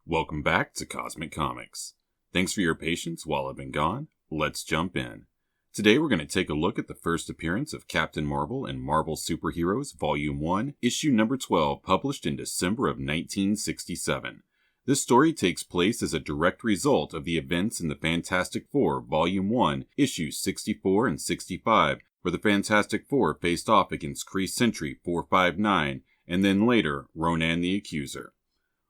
Welcome back to Cosmic Comics. Thanks for your patience while I've been gone. Let's jump in. Today we're going to take a look at the first appearance of Captain Marvel in Marvel Superheroes Volume 1, Issue number 12, published in December of 1967. This story takes place as a direct result of the events in the Fantastic Four Volume 1, Issues 64 and 65, where the Fantastic Four faced off against Kree Sentry 459, and then later, Ronan the Accuser.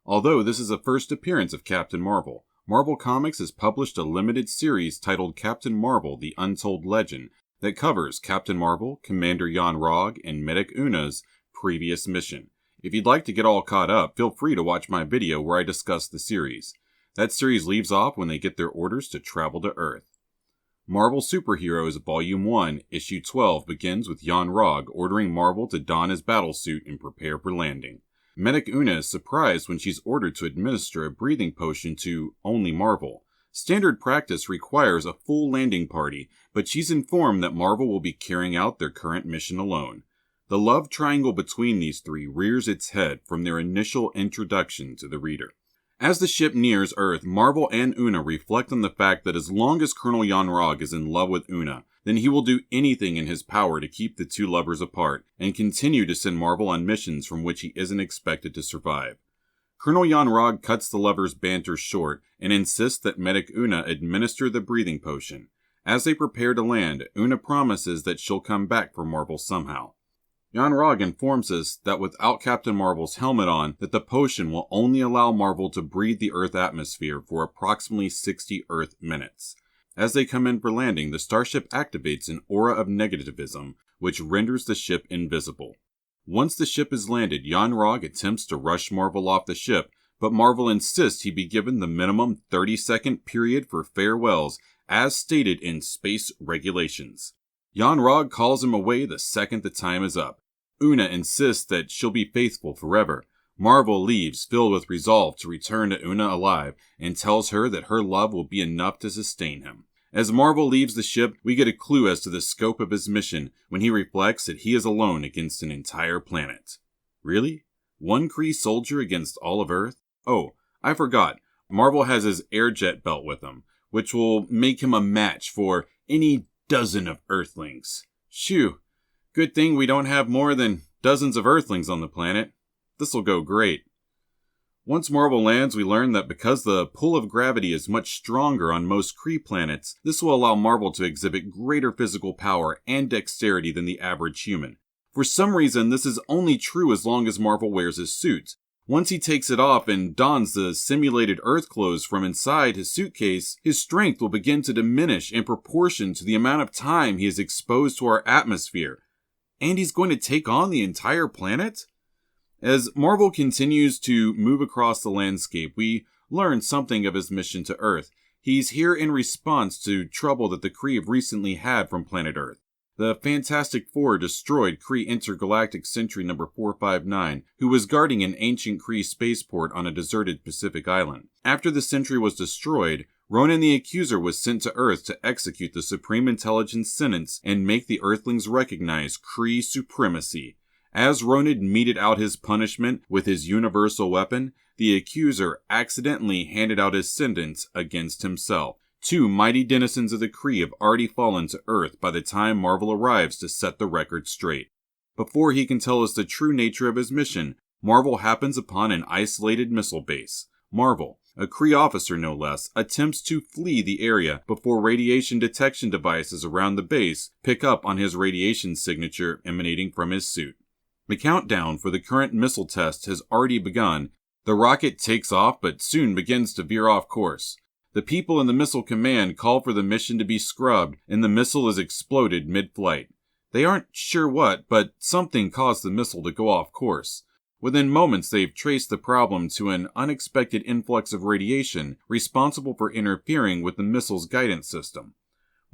Although this is a first appearance of Captain Marvel, Marvel Comics has published a limited series titled Captain Marvel: The Untold Legend that covers Captain Marvel, Commander Jaan Raghav, and Medic Una's previous mission. If you'd like to get all caught up, feel free to watch my video where I discuss the series. That series leaves off when they get their orders to travel to Earth. Marvel Superheroes Volume 1, Issue 12 begins with Jaan Raghav ordering Marvel to don his battlesuit and prepare for landing. Medic Una is surprised when she's ordered to administer a breathing potion to only Marvel. Standard practice requires a full landing party, but she's informed that Marvel will be carrying out their current mission alone. The love triangle between these three rears its head from their initial introduction to the reader. As the ship nears Earth, Marvel and Una reflect on the fact that as long as Colonel Jaan Raghav is in love with Una, then he will do anything in his power to keep the two lovers apart, and continue to send Marvel on missions from which he isn't expected to survive. Colonel Jaan Raghav cuts the lovers' banter short, and insists that Medic Una administer the breathing potion. As they prepare to land, Una promises that she'll come back for Marvel somehow. Jaan Raghav informs us that without Captain Marvel's helmet on, that the potion will only allow Marvel to breathe the Earth atmosphere for approximately 60 Earth minutes. As they come in for landing, the starship activates an aura of negativism, which renders the ship invisible. Once the ship is landed, Jaan Raghav attempts to rush Marvel off the ship, but Marvel insists he be given the minimum 30-second period for farewells, as stated in space regulations. Jaan Raghav calls him away the second the time is up. Una insists that she'll be faithful forever. Marvel leaves, filled with resolve to return to Una alive, and tells her that her love will be enough to sustain him. As Marvel leaves the ship, we get a clue as to the scope of his mission when he reflects that he is alone against an entire planet. Really? One Kree soldier against all of Earth? Oh, I forgot. Marvel has his airjet belt with him, which will make him a match for any dozen of Earthlings. Shoo! Good thing we don't have more than dozens of Earthlings on the planet. This'll go great. Once Marvel lands, we learn that because the pull of gravity is much stronger on most Kree planets, this will allow Marvel to exhibit greater physical power and dexterity than the average human. For some reason, this is only true as long as Marvel wears his suit. Once he takes it off and dons the simulated Earth clothes from inside his suitcase, his strength will begin to diminish in proportion to the amount of time he is exposed to our atmosphere. And he's going to take on the entire planet? As Marvel continues to move across the landscape, we learn something of his mission to Earth. He's here in response to trouble that the Kree have recently had from planet Earth. The Fantastic Four destroyed Kree Intergalactic Sentry number 459, who was guarding an ancient Kree spaceport on a deserted Pacific island. After the Sentry was destroyed, Ronan the Accuser was sent to Earth to execute the Supreme Intelligence sentence and make the Earthlings recognize Kree supremacy. As Ronan meted out his punishment with his universal weapon, the Accuser accidentally handed out his sentence against himself. Two mighty denizens of the Kree have already fallen to Earth by the time Marvel arrives to set the record straight. Before he can tell us the true nature of his mission, Marvel happens upon an isolated missile base. Marvel, a Kree officer no less, attempts to flee the area before radiation detection devices around the base pick up on his radiation signature emanating from his suit. The countdown for the current missile test has already begun. The rocket takes off but soon begins to veer off course. The people in the missile command call for the mission to be scrubbed, and the missile is exploded mid-flight. They aren't sure what, but something caused the missile to go off course. Within moments, they've traced the problem to an unexpected influx of radiation responsible for interfering with the missile's guidance system.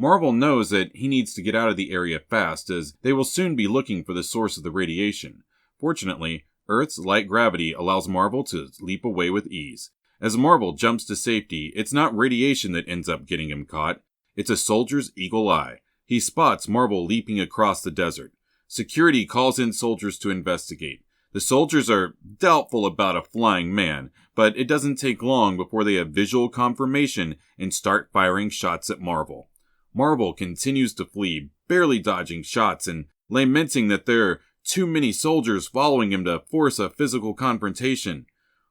Marvel knows that he needs to get out of the area fast, as they will soon be looking for the source of the radiation. Fortunately, Earth's light gravity allows Marvel to leap away with ease. As Marvel jumps to safety, it's not radiation that ends up getting him caught. It's a soldier's eagle eye. He spots Marvel leaping across the desert. Security calls in soldiers to investigate. The soldiers are doubtful about a flying man, but it doesn't take long before they have visual confirmation and start firing shots at Marvel. Marvel continues to flee, barely dodging shots and lamenting that there are too many soldiers following him to force a physical confrontation.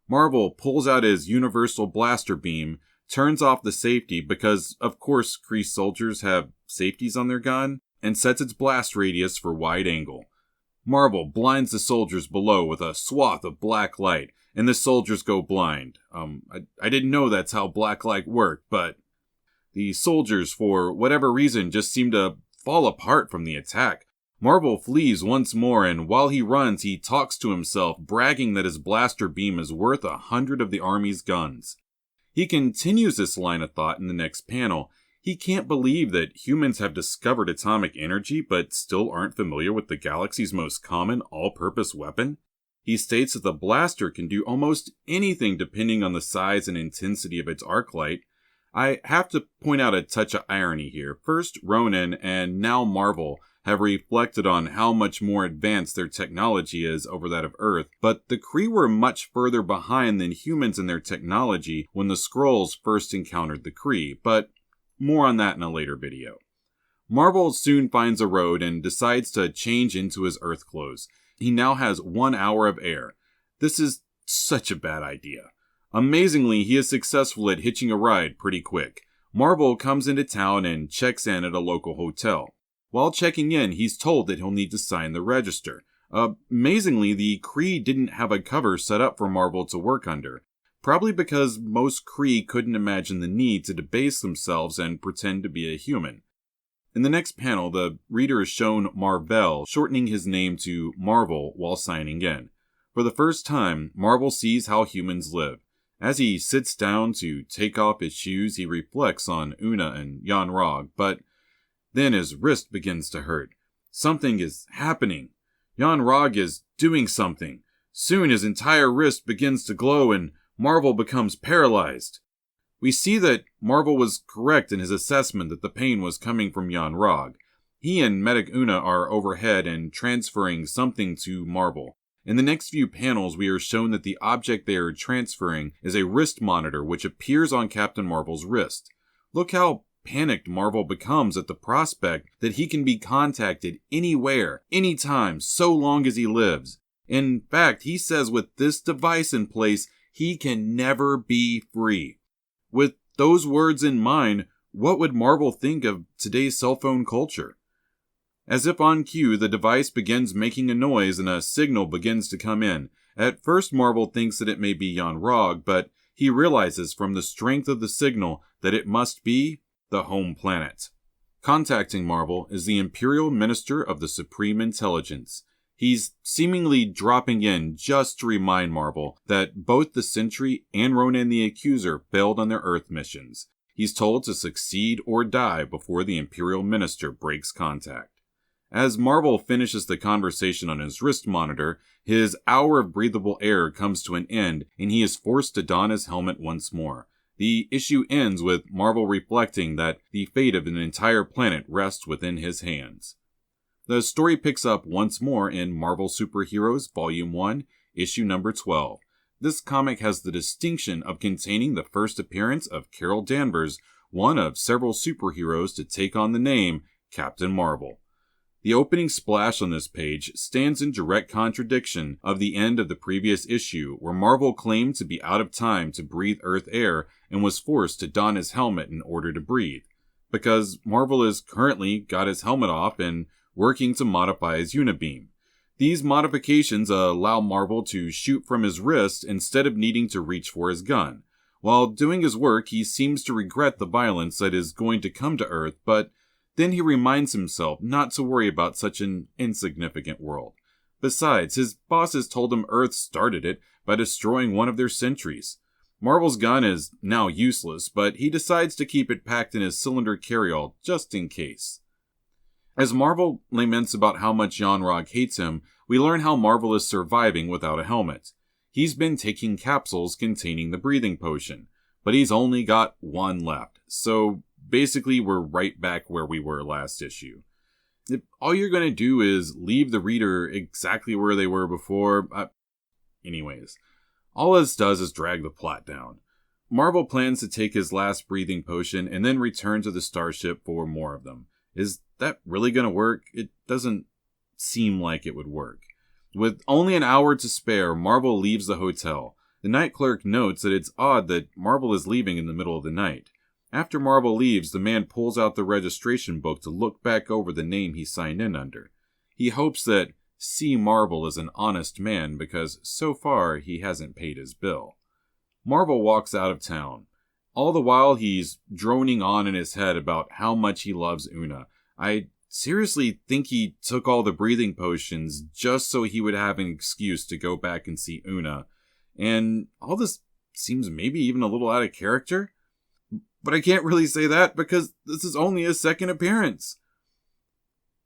Marvel pulls out his universal blaster beam, turns off the safety because, of course, Kree soldiers have safeties on their gun, and sets its blast radius for wide angle. Marvel blinds the soldiers below with a swath of black light, and the soldiers go blind. I didn't know that's how black light worked, but the soldiers, for whatever reason, just seem to fall apart from the attack. Marvel flees once more, and while he runs, he talks to himself, bragging that his blaster beam is worth 100 of the army's guns. He continues this line of thought in the next panel. He can't believe that humans have discovered atomic energy, but still aren't familiar with the galaxy's most common all-purpose weapon. He states that the blaster can do almost anything depending on the size and intensity of its arc light. I have to point out a touch of irony here. First, Ronan and now Marvel have reflected on how much more advanced their technology is over that of Earth, but the Kree were much further behind than humans in their technology when the Skrulls first encountered the Kree, but more on that in a later video. Marvel soon finds a road and decides to change into his Earth clothes. He now has 1 hour of air. This is such a bad idea. Amazingly, he is successful at hitching a ride pretty quick. Marvel comes into town and checks in at a local hotel. While checking in, he's told that he'll need to sign the register. Amazingly, the Kree didn't have a cover set up for Marvel to work under, probably because most Kree couldn't imagine the need to debase themselves and pretend to be a human. In the next panel, the reader is shown Marvel shortening his name to Marvel while signing in. For the first time, Marvel sees how humans live. As he sits down to take off his shoes, he reflects on Una and Jaan Raghav, but then his wrist begins to hurt. Something is happening. Jaan Raghav is doing something. Soon his entire wrist begins to glow and Marvel becomes paralyzed. We see that Marvel was correct in his assessment that the pain was coming from Jaan Raghav. He and Medic Una are overhead and transferring something to Marvel. In the next few panels, we are shown that the object they are transferring is a wrist monitor which appears on Captain Marvel's wrist. Look how panicked Marvel becomes at the prospect that he can be contacted anywhere, anytime, so long as he lives. In fact, he says with this device in place, he can never be free. With those words in mind, what would Marvel think of today's cell phone culture? As if on cue, the device begins making a noise and a signal begins to come in. At first, Marvel thinks that it may be Jaan Raghav, but he realizes from the strength of the signal that it must be the home planet. Contacting Marvel is the Imperial Minister of the Supreme Intelligence. He's seemingly dropping in just to remind Marvel that both the Sentry and Ronan the Accuser failed on their Earth missions. He's told to succeed or die before the Imperial Minister breaks contact. As Marvel finishes the conversation on his wrist monitor, his hour of breathable air comes to an end and he is forced to don his helmet once more. The issue ends with Marvel reflecting that the fate of an entire planet rests within his hands. The story picks up once more in Marvel Superheroes Volume 1, Issue number 12. This comic has the distinction of containing the first appearance of Carol Danvers, one of several superheroes to take on the name Captain Marvel. The opening splash on this page stands in direct contradiction of the end of the previous issue, where Marvel claimed to be out of time to breathe Earth air and was forced to don his helmet in order to breathe, because Marvel has currently got his helmet off and working to modify his unibeam. These modifications allow Marvel to shoot from his wrist instead of needing to reach for his gun. While doing his work, he seems to regret the violence that is going to come to Earth, but then he reminds himself not to worry about such an insignificant world. Besides, his bosses told him Earth started it by destroying one of their sentries. Marvel's gun is now useless, but he decides to keep it packed in his cylinder carryall just in case. As Marvel laments about how much Jaan Raghav hates him, we learn how Marvel is surviving without a helmet. He's been taking capsules containing the breathing potion, but he's only got one left, so basically we're right back where we were last issue. If all you're going to do is leave the reader exactly where they were before, Anyways, all this does is drag the plot down. Marvel plans to take his last breathing potion and then return to the starship for more of them. Is that really going to work? It doesn't seem like it would work. With only an hour to spare, Marvel leaves the hotel. The night clerk notes that it's odd that Marvel is leaving in the middle of the night. After Marvel leaves, the man pulls out the registration book to look back over the name he signed in under. He hopes that C. Marvel is an honest man because so far he hasn't paid his bill. Marvel walks out of town. All the while he's droning on in his head about how much he loves Una. I seriously think he took all the breathing potions just so he would have an excuse to go back and see Una. And all this seems maybe even a little out of character. But I can't really say that because this is only his second appearance.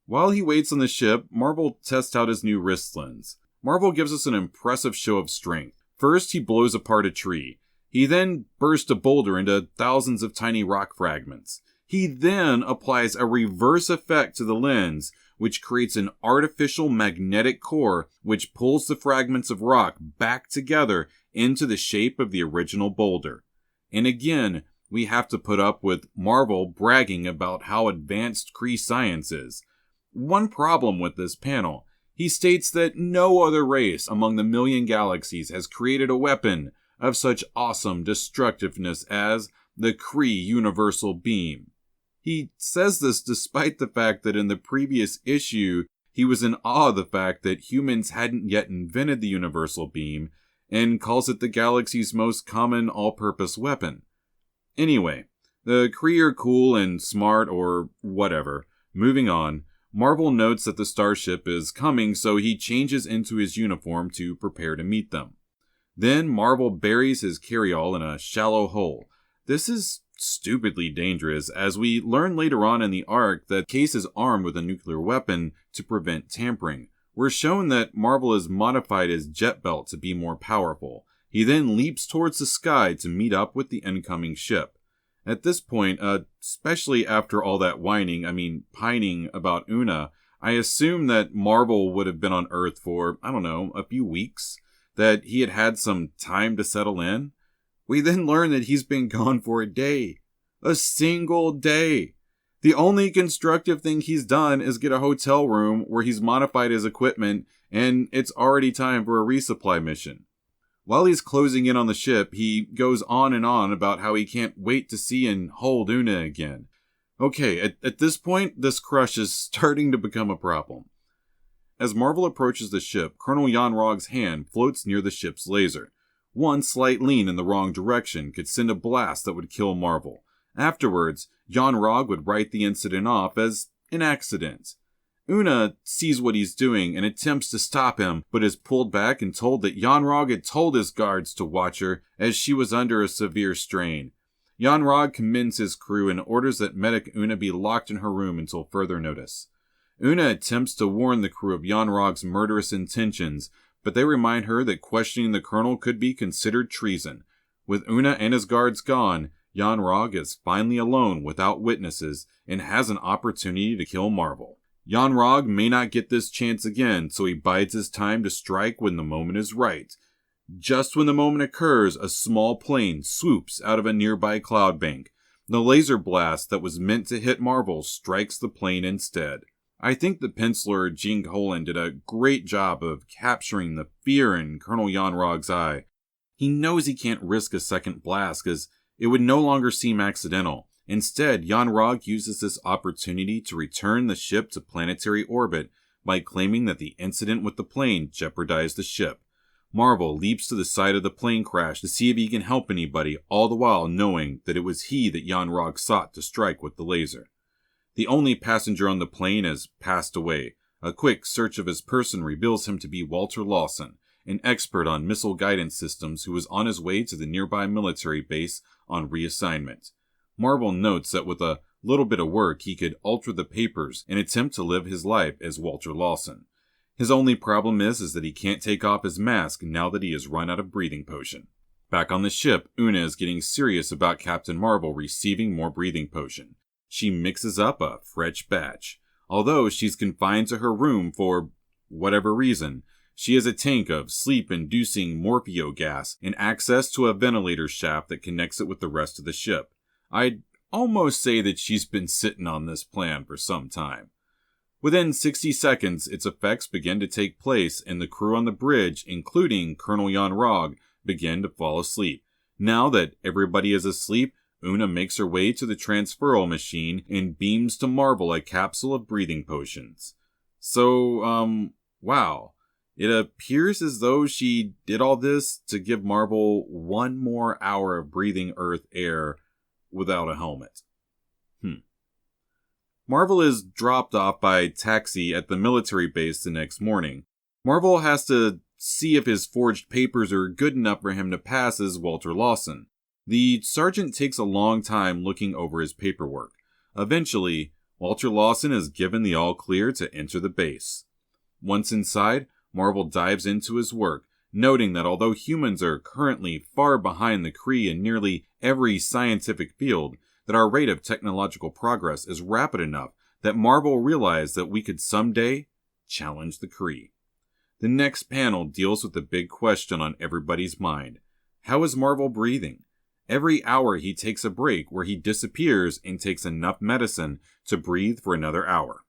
While he waits on the ship, Marvel tests out his new wrist lens. Marvel gives us an impressive show of strength. First, he blows apart a tree. He then bursts a boulder into thousands of tiny rock fragments. He then applies a reverse effect to the lens, which creates an artificial magnetic core which pulls the fragments of rock back together into the shape of the original boulder. And again, we have to put up with Marvel bragging about how advanced Kree science is. One problem with this panel: he states that no other race among the million galaxies has created a weapon of such awesome destructiveness as the Kree Universal Beam. He says this despite the fact that in the previous issue, he was in awe of the fact that humans hadn't yet invented the Universal Beam, and calls it the galaxy's most common all-purpose weapon. Anyway, the Kree are cool and smart or whatever. Moving on, Marvel notes that the starship is coming, so he changes into his uniform to prepare to meet them. Then Marvel buries his carryall in a shallow hole. This is stupidly dangerous, as we learn later on in the arc that Case is armed with a nuclear weapon to prevent tampering. We're shown that Marvel has modified his jet belt to be more powerful. He then leaps towards the sky to meet up with the incoming ship. At this point, especially after all that pining about Una, I assume that Marvel would have been on Earth for, a few weeks, that he had had some time to settle in. We then learn that he's been gone for a day. A single day. The only constructive thing he's done is get a hotel room where he's modified his equipment, and it's already time for a resupply mission. While he's closing in on the ship, he goes on and on about how he can't wait to see and hold Una again. Okay, at this point, this crush is starting to become a problem. As Marvel approaches the ship, Colonel Jaan Ragh's hand floats near the ship's laser. One slight lean in the wrong direction could send a blast that would kill Marvel. Afterwards, Jaan Raghav would write the incident off as an accident. Una sees what he's doing and attempts to stop him, but is pulled back and told that Jaan Raghav had told his guards to watch her as she was under a severe strain. Jaan Raghav commends his crew and orders that medic Una be locked in her room until further notice. Una attempts to warn the crew of Jaan Raghav's murderous intentions, but they remind her that questioning the colonel could be considered treason. With Una and his guards gone, Jaan Raghav is finally alone without witnesses and has an opportunity to kill Marvel. Jaan Raghav may not get this chance again, so he bides his time to strike when the moment is right. Just when the moment occurs, a small plane swoops out of a nearby cloud bank. The laser blast that was meant to hit Marvel strikes the plane instead. I think the penciler Gene Colan did a great job of capturing the fear in Colonel Jaan Raghav's eye. He knows he can't risk a second blast because it would no longer seem accidental. Instead, Jaan Raghav uses this opportunity to return the ship to planetary orbit by claiming that the incident with the plane jeopardized the ship. Marvel leaps to the side of the plane crash to see if he can help anybody, all the while knowing that it was he that Jaan Raghav sought to strike with the laser. The only passenger on the plane has passed away. A quick search of his person reveals him to be Walter Lawson, an expert on missile guidance systems who was on his way to the nearby military base on reassignment. Marvel notes that with a little bit of work, he could alter the papers and attempt to live his life as Walter Lawson. His only problem is that he can't take off his mask now that he has run out of breathing potion. Back on the ship, Una is getting serious about Captain Marvel receiving more breathing potion. She mixes up a fresh batch. Although she's confined to her room for whatever reason, She has a tank of sleep-inducing morphio gas and access to a ventilator shaft that connects it with the rest of the ship. I'd almost say that she's been sitting on this plan for some time. Within 60 seconds, its effects begin to take place, and the crew on the bridge, including Colonel Jaan Raghav, begin to fall asleep. Now that everybody is asleep, Una makes her way to the transferal machine and beams to Marvel a capsule of breathing potions. So, wow. It appears as though she did all this to give Marvel one more hour of breathing Earth air without a helmet. Marvel is dropped off by taxi at the military base the next morning. Marvel has to see if his forged papers are good enough for him to pass as Walter Lawson. The sergeant takes a long time looking over his paperwork. Eventually, Walter Lawson is given the all-clear to enter the base. Once inside, Marvel dives into his work, noting that although humans are currently far behind the Kree in nearly every scientific field, that our rate of technological progress is rapid enough that Marvel realized that we could someday challenge the Kree. The next panel deals with the big question on everybody's mind. How is Marvel breathing? Every hour he takes a break where he disappears and takes enough medicine to breathe for another hour.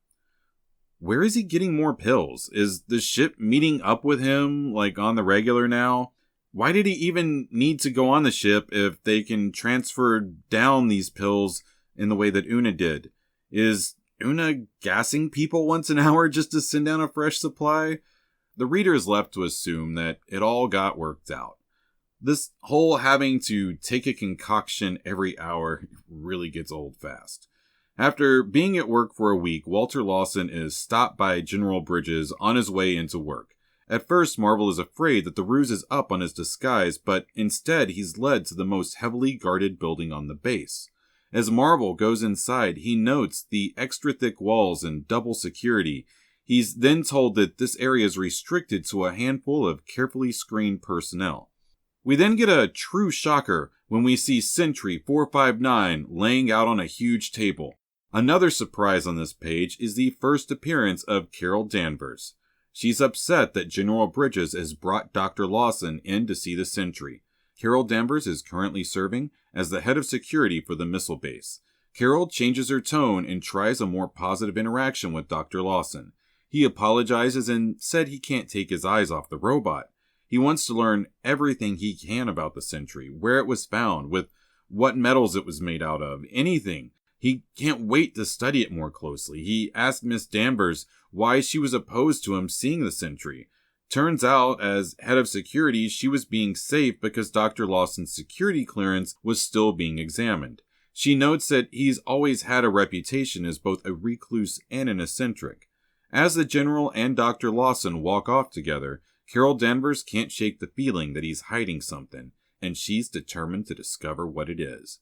Where is he getting more pills? Is the ship meeting up with him, like on the regular now? Why did he even need to go on the ship if they can transfer down these pills in the way that Una did? Is Una gassing people once an hour just to send down a fresh supply? The reader is left to assume that it all got worked out. This whole having to take a concoction every hour really gets old fast. After being at work for a week, Walter Lawson is stopped by General Bridges on his way into work. At first, Marvel is afraid that the ruse is up on his disguise, but instead he's led to the most heavily guarded building on the base. As Marvel goes inside, he notes the extra thick walls and double security. He's then told that this area is restricted to a handful of carefully screened personnel. We then get a true shocker when we see Sentry 459 laying out on a huge table. Another surprise on this page is the first appearance of Carol Danvers. She's upset that General Bridges has brought Dr. Lawson in to see the Sentry. Carol Danvers is currently serving as the head of security for the missile base. Carol changes her tone and tries a more positive interaction with Dr. Lawson. He apologizes and said he can't take his eyes off the robot. He wants to learn everything he can about the Sentry, where it was found, with what metals it was made out of, anything. He can't wait to study it more closely. He asked Miss Danvers why she was opposed to him seeing the Sentry. Turns out, as head of security, she was being safe because Dr. Lawson's security clearance was still being examined. She notes that he's always had a reputation as both a recluse and an eccentric. As the General and Dr. Lawson walk off together, Carol Danvers can't shake the feeling that he's hiding something, and she's determined to discover what it is.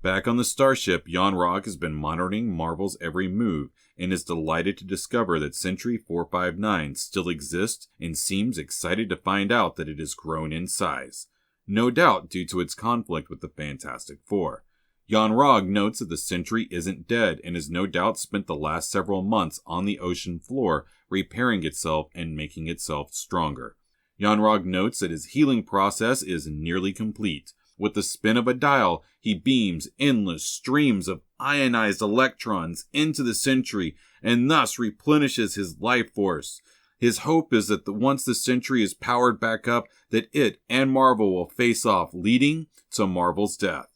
Back on the starship, Jaan Raghav has been monitoring Marvel's every move and is delighted to discover that Sentry 459 still exists and seems excited to find out that it has grown in size. No doubt due to its conflict with the Fantastic Four. Jaan Raghav notes that the Sentry isn't dead and has no doubt spent the last several months on the ocean floor repairing itself and making itself stronger. Jaan Raghav notes that his healing process is nearly complete. With the spin of a dial, he beams endless streams of ionized electrons into the Sentry and thus replenishes his life force. His hope is that once the Sentry is powered back up, that it and Marvel will face off, leading to Marvel's death.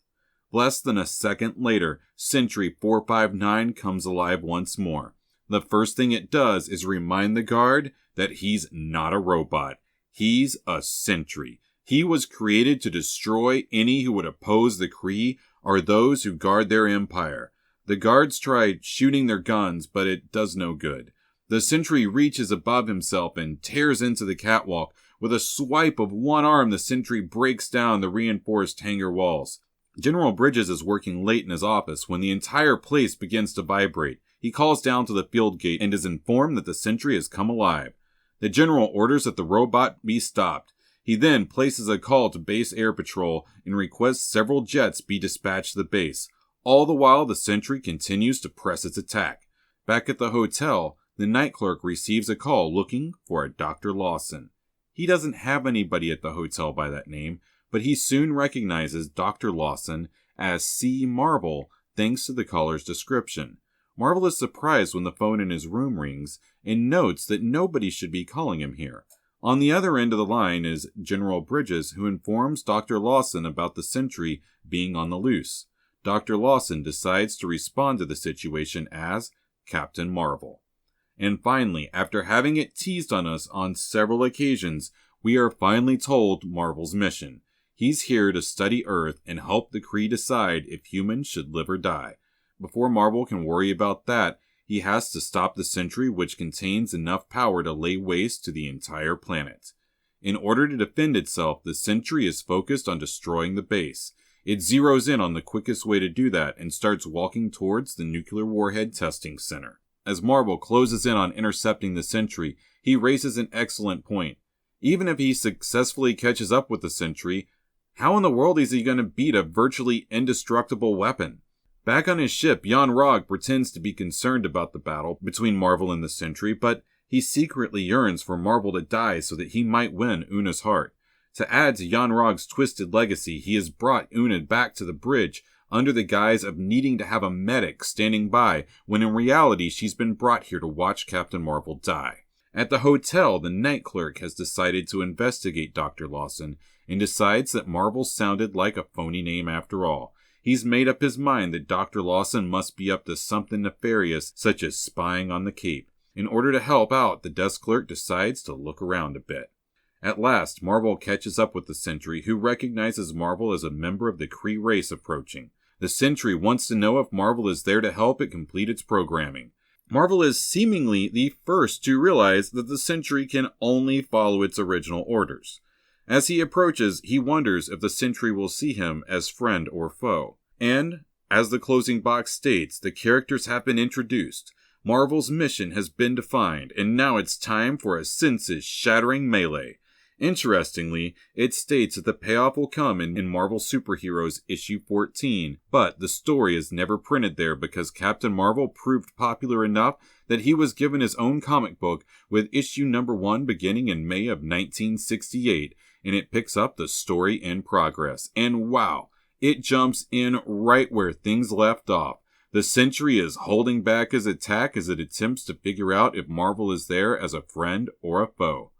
Less than a second later, Sentry 459 comes alive once more. The first thing it does is remind the guard that he's not a robot. He's a Sentry. He was created to destroy any who would oppose the Kree or those who guard their empire. The guards try shooting their guns, but it does no good. The Sentry reaches above himself and tears into the catwalk. With a swipe of one arm, the Sentry breaks down the reinforced hangar walls. General Bridges is working late in his office when the entire place begins to vibrate. He calls down to the field gate and is informed that the Sentry has come alive. The general orders that the robot be stopped. He then places a call to base air patrol and requests several jets be dispatched to the base. All the while, the Sentry continues to press its attack. Back at the hotel, the night clerk receives a call looking for a Dr. Lawson. He doesn't have anybody at the hotel by that name, but he soon recognizes Dr. Lawson as C. Marble thanks to the caller's description. Marble is surprised when the phone in his room rings and notes that nobody should be calling him here. On the other end of the line is General Bridges, who informs Dr. Lawson about the sentry being on the loose. Dr. Lawson decides to respond to the situation as Captain Marvel. And finally, after having it teased on us on several occasions, we are finally told Marvel's mission. He's here to study Earth and help the Kree decide if humans should live or die. Before Marvel can worry about that, he has to stop the sentry, which contains enough power to lay waste to the entire planet. In order to defend itself, the sentry is focused on destroying the base. It zeroes in on the quickest way to do that and starts walking towards the nuclear warhead testing center. As Marvel closes in on intercepting the sentry, he raises an excellent point. Even if he successfully catches up with the sentry, how in the world is he going to beat a virtually indestructible weapon? Back on his ship, Jaan Raghav pretends to be concerned about the battle between Marvel and the sentry, but he secretly yearns for Marvel to die so that he might win Una's heart. To add to Jaan Raghav's twisted legacy, he has brought Una back to the bridge under the guise of needing to have a medic standing by, when in reality she's been brought here to watch Captain Marvel die. At the hotel, the night clerk has decided to investigate Dr. Lawson and decides that Marvel sounded like a phony name after all. He's made up his mind that Dr. Lawson must be up to something nefarious, such as spying on the Cape. In order to help out, the desk clerk decides to look around a bit. At last, Marvel catches up with the sentry, who recognizes Marvel as a member of the Kree race approaching. The sentry wants to know if Marvel is there to help it complete its programming. Marvel is seemingly the first to realize that the sentry can only follow its original orders. As he approaches, he wonders if the sentry will see him as friend or foe. And, as the closing box states, the characters have been introduced. Marvel's mission has been defined, and now it's time for a senses-shattering melee. Interestingly, it states that the payoff will come in Marvel Superheroes issue 14, but the story is never printed there because Captain Marvel proved popular enough that he was given his own comic book with issue number 1 beginning in May of 1968, and it picks up the story in progress. And wow, it jumps in right where things left off. The Sentry is holding back his attack as it attempts to figure out if Marvel is there as a friend or a foe.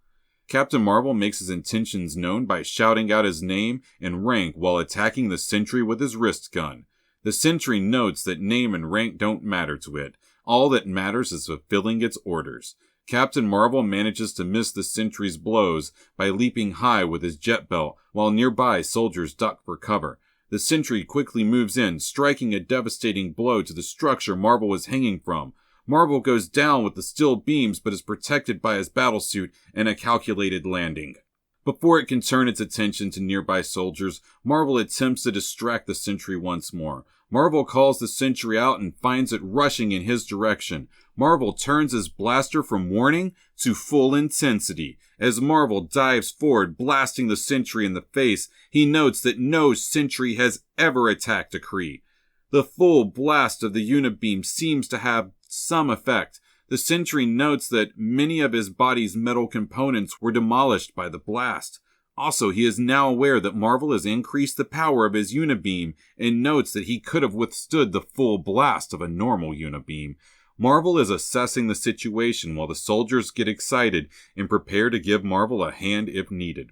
Captain Marvel makes his intentions known by shouting out his name and rank while attacking the Sentry with his wrist gun. The Sentry notes that name and rank don't matter to it. All that matters is fulfilling its orders. Captain Marvel manages to miss the Sentry's blows by leaping high with his jet belt, while nearby soldiers duck for cover. The Sentry quickly moves in, striking a devastating blow to the structure Marvel was hanging from. Marvel goes down with the steel beams but is protected by his battlesuit and a calculated landing. Before it can turn its attention to nearby soldiers, Marvel attempts to distract the Sentry once more. Marvel calls the Sentry out and finds it rushing in his direction. Marvel turns his blaster from warning to full intensity. As Marvel dives forward, blasting the Sentry in the face, he notes that no Sentry has ever attacked a Kree. The full blast of the Unibeam seems to have some effect. The Sentry notes that many of his body's metal components were demolished by the blast. Also, he is now aware that Marvel has increased the power of his Unibeam and notes that he could have withstood the full blast of a normal Unibeam. Marvel is assessing the situation while the soldiers get excited and prepare to give Marvel a hand if needed.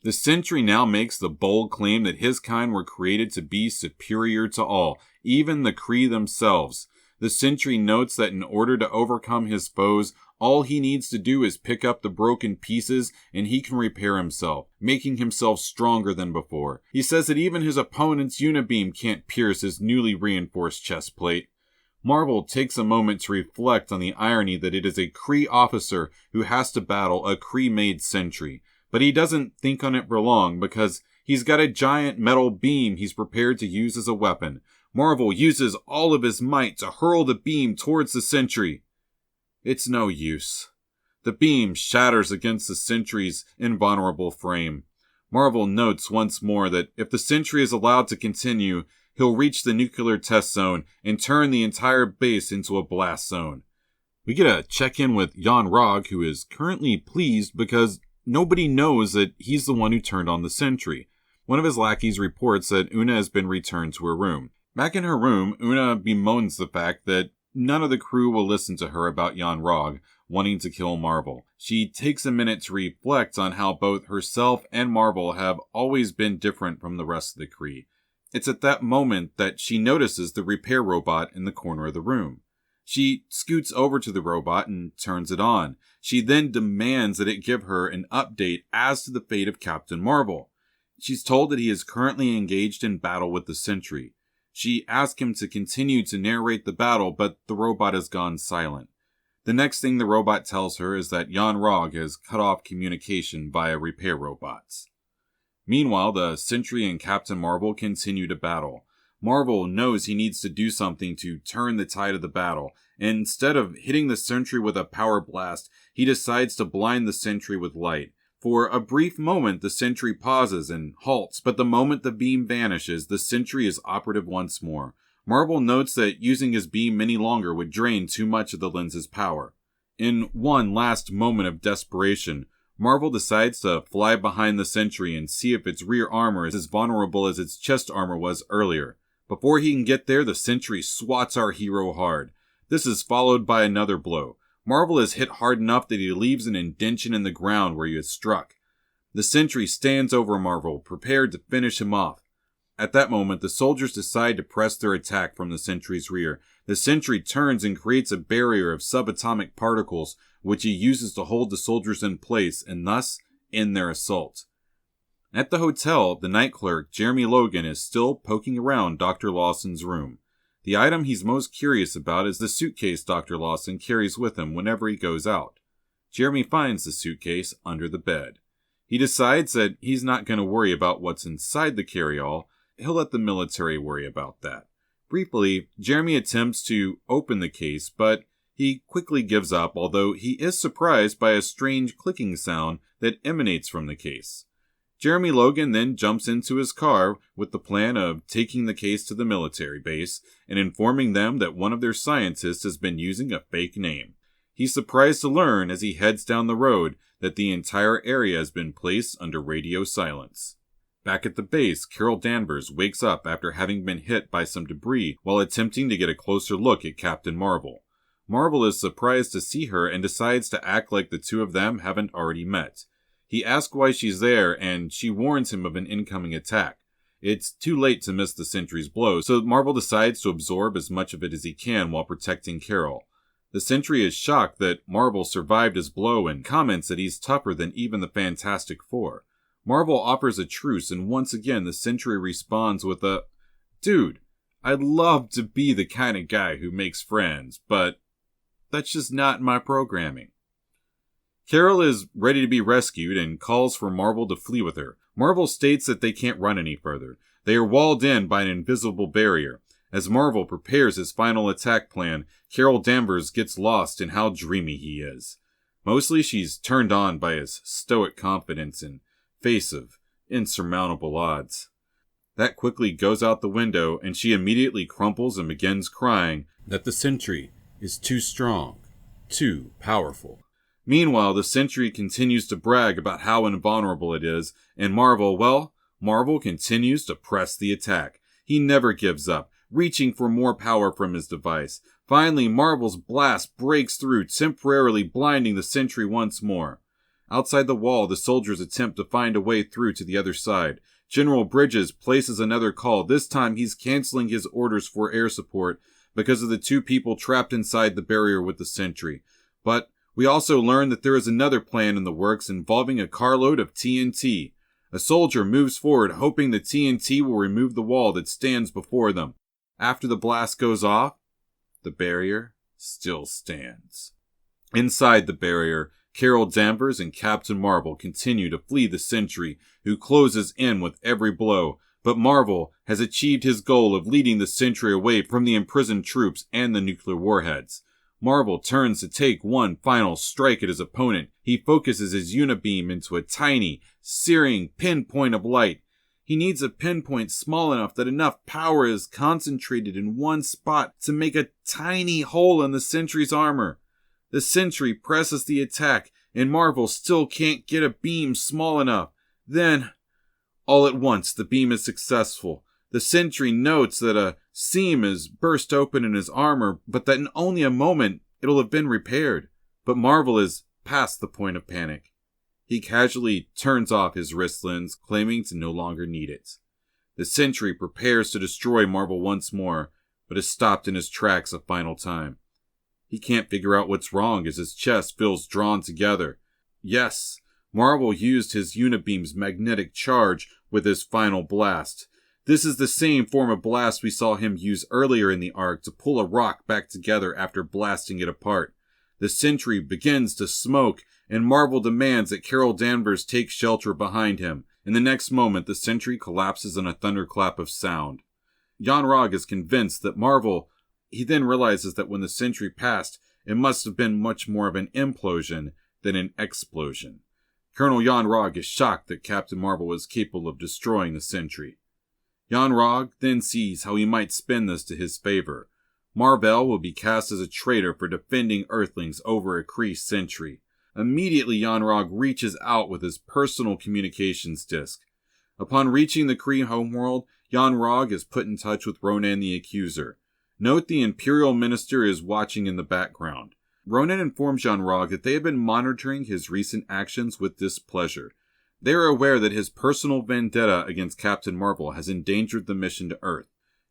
The Sentry now makes the bold claim that his kind were created to be superior to all, even the Kree themselves. The Sentry notes that in order to overcome his foes, all he needs to do is pick up the broken pieces and he can repair himself, making himself stronger than before. He says that even his opponent's Unibeam can't pierce his newly reinforced chest plate. Marvel takes a moment to reflect on the irony that it is a Kree officer who has to battle a Kree-made Sentry. But he doesn't think on it for long because he's got a giant metal beam he's prepared to use as a weapon. Marvel uses all of his might to hurl the beam towards the Sentry. It's no use. The beam shatters against the Sentry's invulnerable frame. Marvel notes once more that if the Sentry is allowed to continue, he'll reach the nuclear test zone and turn the entire base into a blast zone. We get a check-in with Jaan Raghav, who is currently pleased because nobody knows that he's the one who turned on the sentry. One of his lackeys reports that Una has been returned to her room. Back in her room, Una bemoans the fact that none of the crew will listen to her about Jaan Raghav wanting to kill Marvel. She takes a minute to reflect on how both herself and Marvel have always been different from the rest of the Kree. It's at that moment that she notices the repair robot in the corner of the room. She scoots over to the robot and turns it on. She then demands that it give her an update as to the fate of Captain Marvel. She's told that he is currently engaged in battle with the Sentry. She asks him to continue to narrate the battle, but the robot has gone silent. The next thing the robot tells her is that Jaan Raghav has cut off communication via repair robots. Meanwhile, the Sentry and Captain Marvel continue to battle. Marvel knows he needs to do something to turn the tide of the battle, and instead of hitting the Sentry with a power blast, he decides to blind the Sentry with light. For a brief moment, the Sentry pauses and halts, but the moment the beam vanishes, the Sentry is operative once more. Marvel notes that using his beam any longer would drain too much of the lens's power. In one last moment of desperation, Marvel decides to fly behind the Sentry and see if its rear armor is as vulnerable as its chest armor was earlier. Before he can get there, the Sentry swats our hero hard. This is followed by another blow. Marvel is hit hard enough that he leaves an indention in the ground where he is struck. The Sentry stands over Marvel, prepared to finish him off. At that moment, the soldiers decide to press their attack from the Sentry's rear. The Sentry turns and creates a barrier of subatomic particles, which he uses to hold the soldiers in place and thus end their assault. At the hotel, the night clerk, Jeremy Logan, is still poking around Dr. Lawson's room. The item he's most curious about is the suitcase Dr. Lawson carries with him whenever he goes out. Jeremy finds the suitcase under the bed. He decides that he's not going to worry about what's inside the carry-all. He'll let the military worry about that. Briefly, Jeremy attempts to open the case, but he quickly gives up, although he is surprised by a strange clicking sound that emanates from the case. Jeremy Logan then jumps into his car with the plan of taking the case to the military base and informing them that one of their scientists has been using a fake name. He's surprised to learn as he heads down the road that the entire area has been placed under radio silence. Back at the base, Carol Danvers wakes up after having been hit by some debris while attempting to get a closer look at Captain Marvel. Marvel is surprised to see her and decides to act like the two of them haven't already met. He asks why she's there, and she warns him of an incoming attack. It's too late to miss the Sentry's blow, so Marvel decides to absorb as much of it as he can while protecting Carol. The Sentry is shocked that Marvel survived his blow and comments that he's tougher than even the Fantastic Four. Marvel offers a truce, and once again the Sentry responds with a, "Dude, I'd love to be the kind of guy who makes friends, but that's just not my programming." Carol is ready to be rescued and calls for Marvel to flee with her. Marvel states that they can't run any further. They are walled in by an invisible barrier. As Marvel prepares his final attack plan, Carol Danvers gets lost in how dreamy he is. Mostly she's turned on by his stoic confidence and face of insurmountable odds. That quickly goes out the window, and she immediately crumples and begins crying that the Sentry is too strong, too powerful. Meanwhile, the Sentry continues to brag about how invulnerable it is, and Marvel continues to press the attack. He never gives up, reaching for more power from his device. Finally, Marvel's blast breaks through, temporarily blinding the Sentry once more. Outside the wall, the soldiers attempt to find a way through to the other side. General Bridges places another call. This time, he's canceling his orders for air support because of the two people trapped inside the barrier with the Sentry. But we also learn that there is another plan in the works involving a carload of TNT. A soldier moves forward, hoping the TNT will remove the wall that stands before them. After the blast goes off, the barrier still stands. Inside the barrier, Carol Danvers and Captain Marvel continue to flee the Sentry, who closes in with every blow, but Marvel has achieved his goal of leading the Sentry away from the imprisoned troops and the nuclear warheads. Marvel turns to take one final strike at his opponent. He focuses his unibeam into a tiny, searing pinpoint of light. He needs a pinpoint small enough that enough power is concentrated in one spot to make a tiny hole in the Sentry's armor. The sentry presses the attack, and Marvel still can't get a beam small enough. Then, all at once, the beam is successful. The sentry notes that a seam is burst open in his armor, but that in only a moment it'll have been repaired. But Marvel is past the point of panic. He casually turns off his wrist lens, claiming to no longer need it. The sentry prepares to destroy Marvel once more, but is stopped in his tracks a final time. He can't figure out what's wrong as his chest feels drawn together. Yes, Marvel used his Unibeam's magnetic charge with his final blast. This is the same form of blast we saw him use earlier in the arc to pull a rock back together after blasting it apart. The sentry begins to smoke, and Marvel demands that Carol Danvers take shelter behind him. In the next moment, the sentry collapses in a thunderclap of sound. Jaan Raghav is convinced that Marvel... He then realizes that when the sentry passed, it must have been much more of an implosion than an explosion. Colonel Jaan Raghav is shocked that Captain Marvel was capable of destroying the sentry. Jaan Raghav then sees how he might spin this to his favor. Mar-Vell will be cast as a traitor for defending Earthlings over a Kree sentry. Immediately, Jaan Raghav reaches out with his personal communications disc. Upon reaching the Kree homeworld, Jaan Raghav is put in touch with Ronan the Accuser. Note the Imperial Minister is watching in the background. Ronan informs Jaan Raghav that they have been monitoring his recent actions with displeasure. They are aware that his personal vendetta against Captain Marvel has endangered the mission to Earth.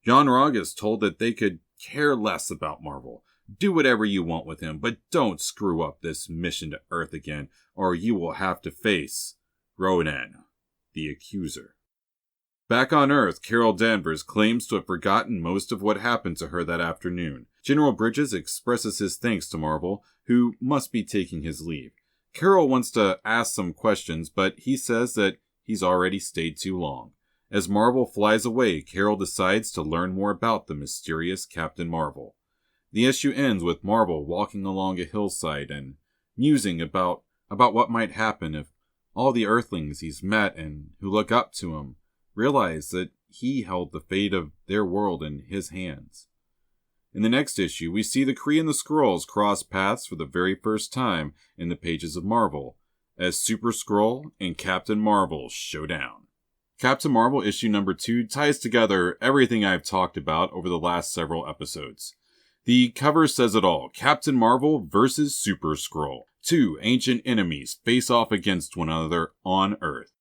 Jaan Raghav is told that they could care less about Marvel. Do whatever you want with him, but don't screw up this mission to Earth again, or you will have to face Ronan, the Accuser. Back on Earth, Carol Danvers claims to have forgotten most of what happened to her that afternoon. General Bridges expresses his thanks to Marvel, who must be taking his leave. Carol wants to ask some questions, but he says that he's already stayed too long. As Marvel flies away, Carol decides to learn more about the mysterious Captain Marvel. The issue ends with Marvel walking along a hillside and musing about what might happen if all the Earthlings he's met and who look up to him realize that he held the fate of their world in his hands. In the next issue, we see the Kree and the Skrulls cross paths for the very first time in the pages of Marvel, as Super Skrull and Captain Marvel show down. Captain Marvel issue number 2 ties together everything I've talked about over the last several episodes. The cover says it all: Captain Marvel versus Super Skrull. Two ancient enemies face off against one another on Earth.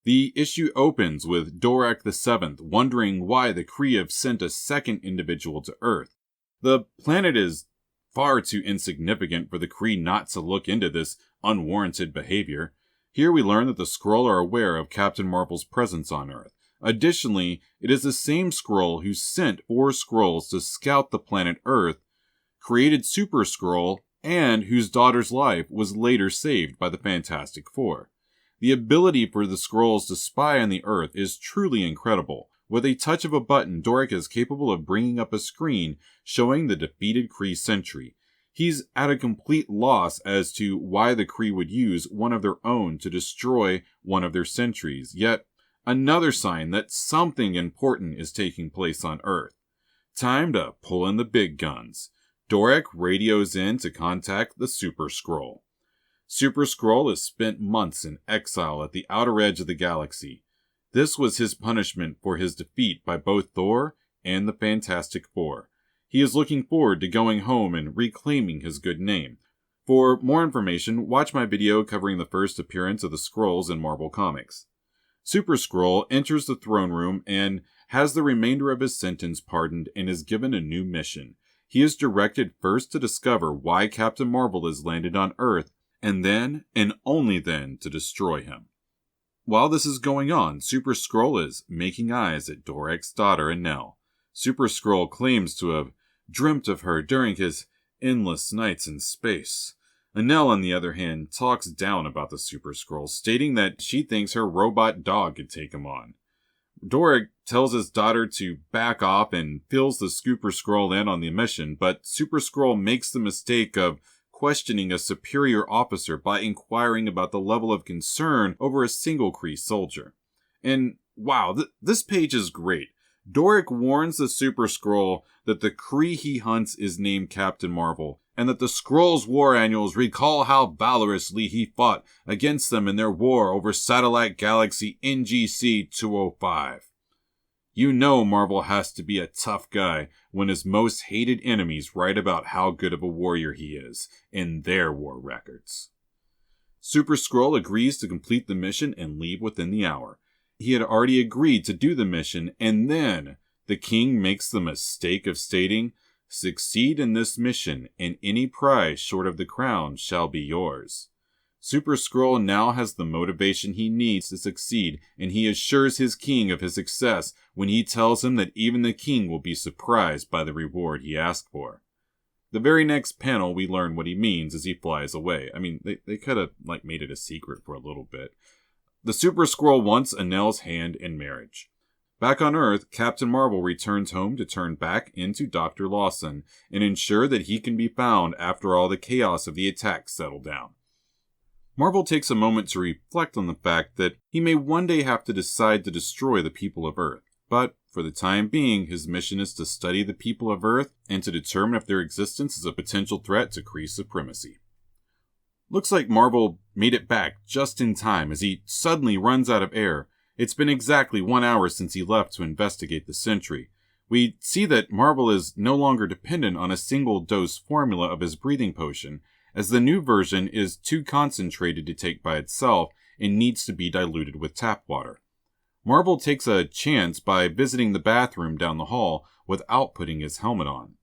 The issue opens with Dorek the Seventh wondering why the Kree have sent a second individual to Earth. The planet is far too insignificant for the Kree not to look into this unwarranted behavior. Here we learn that the Skrull are aware of Captain Marvel's presence on Earth. Additionally, it is the same Skrull who sent 4 Skrulls to scout the planet Earth, created Super Skrull, and whose daughter's life was later saved by the Fantastic Four. The ability for the Skrulls to spy on the Earth is truly incredible. With a touch of a button, Dorek is capable of bringing up a screen showing the defeated Kree sentry. He's at a complete loss as to why the Kree would use one of their own to destroy one of their sentries, yet another sign that something important is taking place on Earth. Time to pull in the big guns. Dorek radios in to contact the Super Skrull. Super Skrull has spent months in exile at the outer edge of the galaxy. This was his punishment for his defeat by both Thor and the Fantastic Four. He is looking forward to going home and reclaiming his good name. For more information, watch my video covering the first appearance of the Skrulls in Marvel Comics. Super Skrull enters the throne room and has the remainder of his sentence pardoned and is given a new mission. He is directed first to discover why Captain Marvel has landed on Earth, and then, and only then, to destroy him. While this is going on, Super Skrull is making eyes at Dorek's daughter Enel. Super Skrull claims to have dreamt of her during his endless nights in space. Enel, on the other hand, talks down about the Super Skrull, stating that she thinks her robot dog could take him on. Dorek tells his daughter to back off and fills the Super Skrull in on the mission, but Super Skrull makes the mistake of questioning a superior officer by inquiring about the level of concern over a single Kree soldier. And wow, this page is great. Dorek warns the Super Skrull that the Kree he hunts is named Captain Marvel, and that the Skrulls' war annuals recall how valorously he fought against them in their war over satellite galaxy NGC 205. You know Marvel has to be a tough guy when his most hated enemies write about how good of a warrior he is in their war records. Super Skrull agrees to complete the mission and leave within the hour. He had already agreed to do the mission, and then the king makes the mistake of stating, "Succeed in this mission, and any prize short of the crown shall be yours." Super Skrull now has the motivation he needs to succeed, and he assures his king of his success when he tells him that even the king will be surprised by the reward he asked for. The very next panel, we learn what he means as he flies away. I mean, they could have made it a secret for a little bit. The Super Skrull wants Anel's hand in marriage. Back on Earth, Captain Marvel returns home to turn back into Dr. Lawson and ensure that he can be found after all the chaos of the attack settled down. Marvel takes a moment to reflect on the fact that he may one day have to decide to destroy the people of Earth. But, for the time being, his mission is to study the people of Earth and to determine if their existence is a potential threat to Kree supremacy. Looks like Marvel made it back just in time as he suddenly runs out of air. It's been exactly 1 hour since he left to investigate the Sentry. We see that Marvel is no longer dependent on a single-dose formula of his breathing potion, as the new version is too concentrated to take by itself and needs to be diluted with tap water. Marvel takes a chance by visiting the bathroom down the hall without putting his helmet on.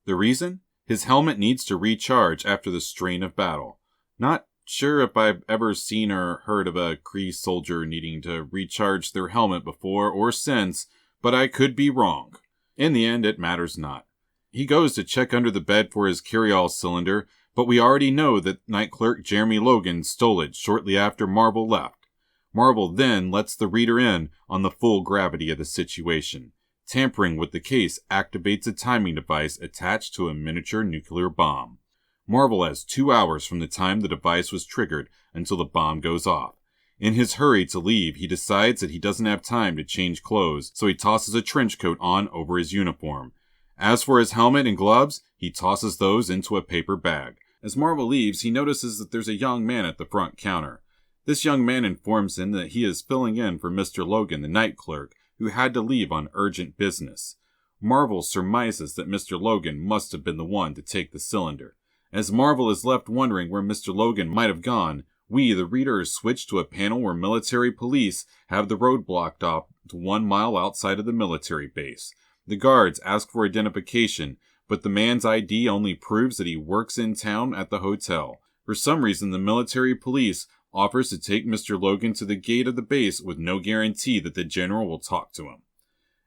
The reason? His helmet needs to recharge after the strain of battle. Not sure if I've ever seen or heard of a Kree soldier needing to recharge their helmet before or since, but I could be wrong. In the end, it matters not. He goes to check under the bed for his carry-all cylinder, but we already know that night clerk Jeremy Logan stole it shortly after Marvel left. Marvel then lets the reader in on the full gravity of the situation. Tampering with the case activates a timing device attached to a miniature nuclear bomb. Marvel has 2 hours from the time the device was triggered until the bomb goes off. In his hurry to leave, he decides that he doesn't have time to change clothes, so he tosses a trench coat on over his uniform. As for his helmet and gloves, he tosses those into a paper bag. As Marvel leaves, he notices that there's a young man at the front counter. This young man informs him that he is filling in for Mr. Logan, the night clerk, who had to leave on urgent business. Marvel surmises that Mr. Logan must have been the one to take the cylinder. As Marvel is left wondering where Mr. Logan might have gone, we, the reader, switch to a panel where military police have the road blocked off to 1 mile outside of the military base. The guards ask for identification, but the man's ID only proves that he works in town at the hotel. For some reason, the military police offers to take Mr. Logan to the gate of the base with no guarantee that the general will talk to him.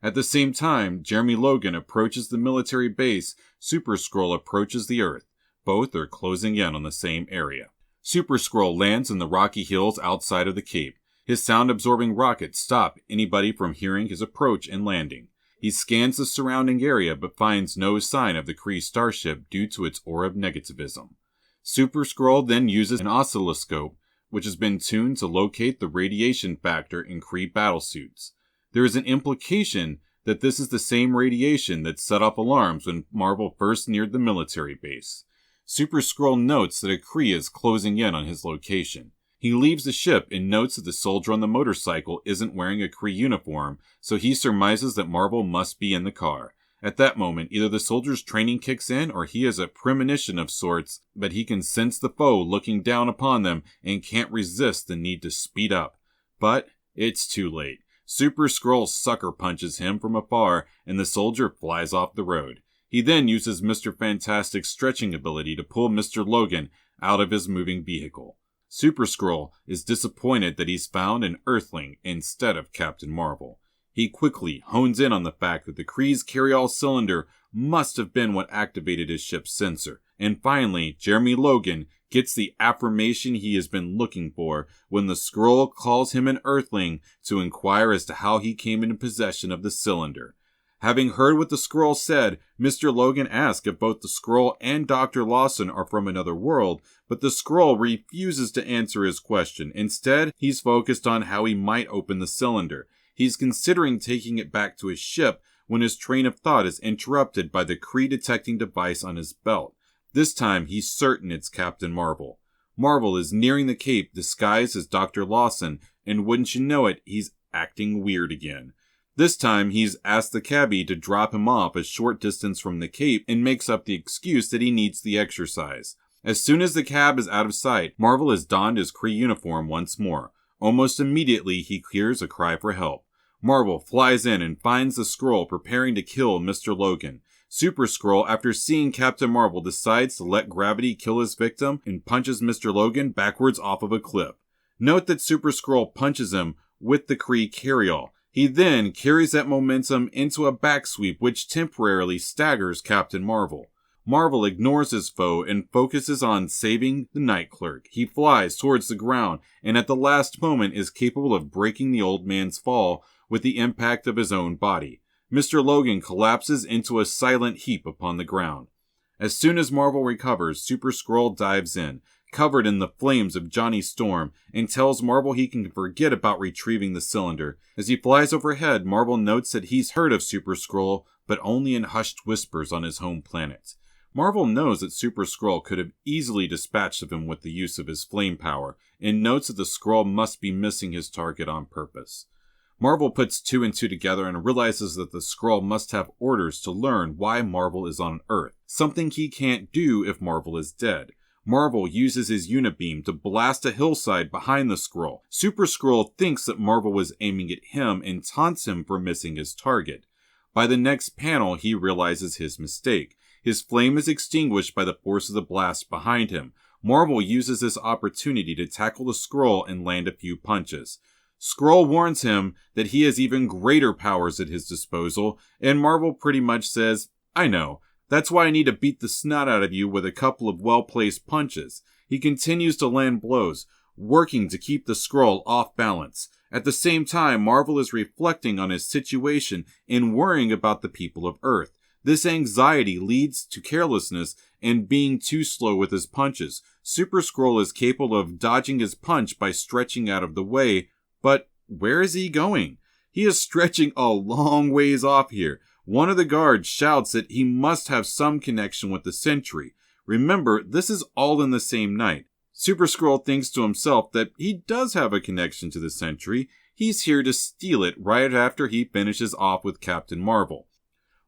At the same time, Jeremy Logan approaches the military base. Super Skrull approaches the Earth. Both are closing in on the same area. Super Skrull lands in the rocky hills outside of the Cape. His sound-absorbing rockets stop anybody from hearing his approach and landing. He scans the surrounding area but finds no sign of the Kree starship due to its aura of negativism. Super Skrull then uses an oscilloscope, which has been tuned to locate the radiation factor in Kree battlesuits. There is an implication that this is the same radiation that set off alarms when Marvel first neared the military base. Super Skrull notes that a Kree is closing in on his location. He leaves the ship and notes that the soldier on the motorcycle isn't wearing a Kree uniform, so he surmises that Marvel must be in the car. At that moment, either the soldier's training kicks in or he has a premonition of sorts, but he can sense the foe looking down upon them and can't resist the need to speed up. But it's too late. Super Skrull sucker punches him from afar and the soldier flies off the road. He then uses Mr. Fantastic's stretching ability to pull Mr. Logan out of his moving vehicle. Super Skrull is disappointed that he's found an Earthling instead of Captain Marvel. He quickly hones in on the fact that the Kree's carry-all cylinder must have been what activated his ship's sensor. And finally, Jeremy Logan gets the affirmation he has been looking for when the Skrull calls him an Earthling to inquire as to how he came into possession of the cylinder. Having heard what the Skrull said, Mr. Logan asks if both the Skrull and Dr. Lawson are from another world, but the Skrull refuses to answer his question. Instead, he's focused on how he might open the cylinder. He's considering taking it back to his ship when his train of thought is interrupted by the Kree detecting device on his belt. This time, he's certain it's Captain Marvel. Marvel is nearing the Cape disguised as Dr. Lawson, and wouldn't you know it, he's acting weird again. This time, he's asked the cabbie to drop him off a short distance from the Cape and makes up the excuse that he needs the exercise. As soon as the cab is out of sight, Marvel has donned his Kree uniform once more. Almost immediately, he hears a cry for help. Marvel flies in and finds the Skrull preparing to kill Mr. Logan. Super Skrull, after seeing Captain Marvel, decides to let gravity kill his victim and punches Mr. Logan backwards off of a cliff. Note that Super Skrull punches him with the Kree carryall. He then carries that momentum into a back sweep which temporarily staggers Captain Marvel. Marvel ignores his foe and focuses on saving the night clerk. He flies towards the ground and at the last moment is capable of breaking the old man's fall with the impact of his own body. Mr. Logan collapses into a silent heap upon the ground. As soon as Marvel recovers, Super Skrull dives in, covered in the flames of Johnny Storm, and tells Marvel he can forget about retrieving the cylinder. As he flies overhead, Marvel notes that he's heard of Super Skrull, but only in hushed whispers on his home planet. Marvel knows that Super Skrull could have easily dispatched of him with the use of his flame power, and notes that the Skrull must be missing his target on purpose. Marvel puts two and two together and realizes that the Skrull must have orders to learn why Marvel is on Earth, something he can't do if Marvel is dead. Marvel uses his unibeam to blast a hillside behind the Skrull. Super Skrull thinks that Marvel was aiming at him and taunts him for missing his target. By the next panel, he realizes his mistake. His flame is extinguished by the force of the blast behind him. Marvel uses this opportunity to tackle the Skrull and land a few punches. Skrull warns him that he has even greater powers at his disposal, and Marvel pretty much says, "I know. That's why I need to beat the snot out of you with a couple of well-placed punches." He continues to land blows, working to keep the Skrull off balance. At the same time, Marvel is reflecting on his situation and worrying about the people of Earth. This anxiety leads to carelessness and being too slow with his punches. Super Skrull is capable of dodging his punch by stretching out of the way, but where is he going? He is stretching a long ways off here. One of the guards shouts that he must have some connection with the Sentry. Remember, this is all in the same night. Super Skrull thinks to himself that he does have a connection to the Sentry. He's here to steal it right after he finishes off with Captain Marvel.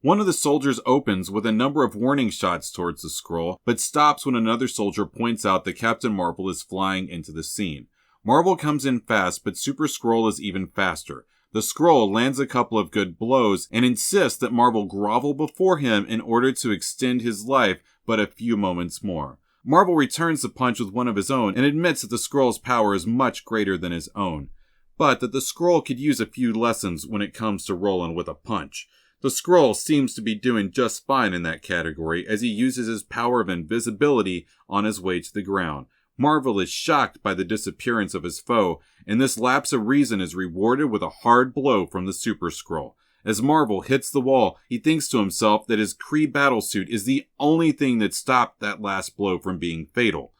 One of the soldiers opens with a number of warning shots towards the Skrull, but stops when another soldier points out that Captain Marvel is flying into the scene. Marvel comes in fast, but Super Skrull is even faster. The Skrull lands a couple of good blows and insists that Marvel grovel before him in order to extend his life but a few moments more. Marvel returns the punch with one of his own and admits that the Skrull's power is much greater than his own, but that the Skrull could use a few lessons when it comes to rolling with a punch. The Skrull seems to be doing just fine in that category as he uses his power of invisibility on his way to the ground. Marvel is shocked by the disappearance of his foe, and this lapse of reason is rewarded with a hard blow from the Super Skrull. As Marvel hits the wall, he thinks to himself that his Kree battlesuit is the only thing that stopped that last blow from being fatal.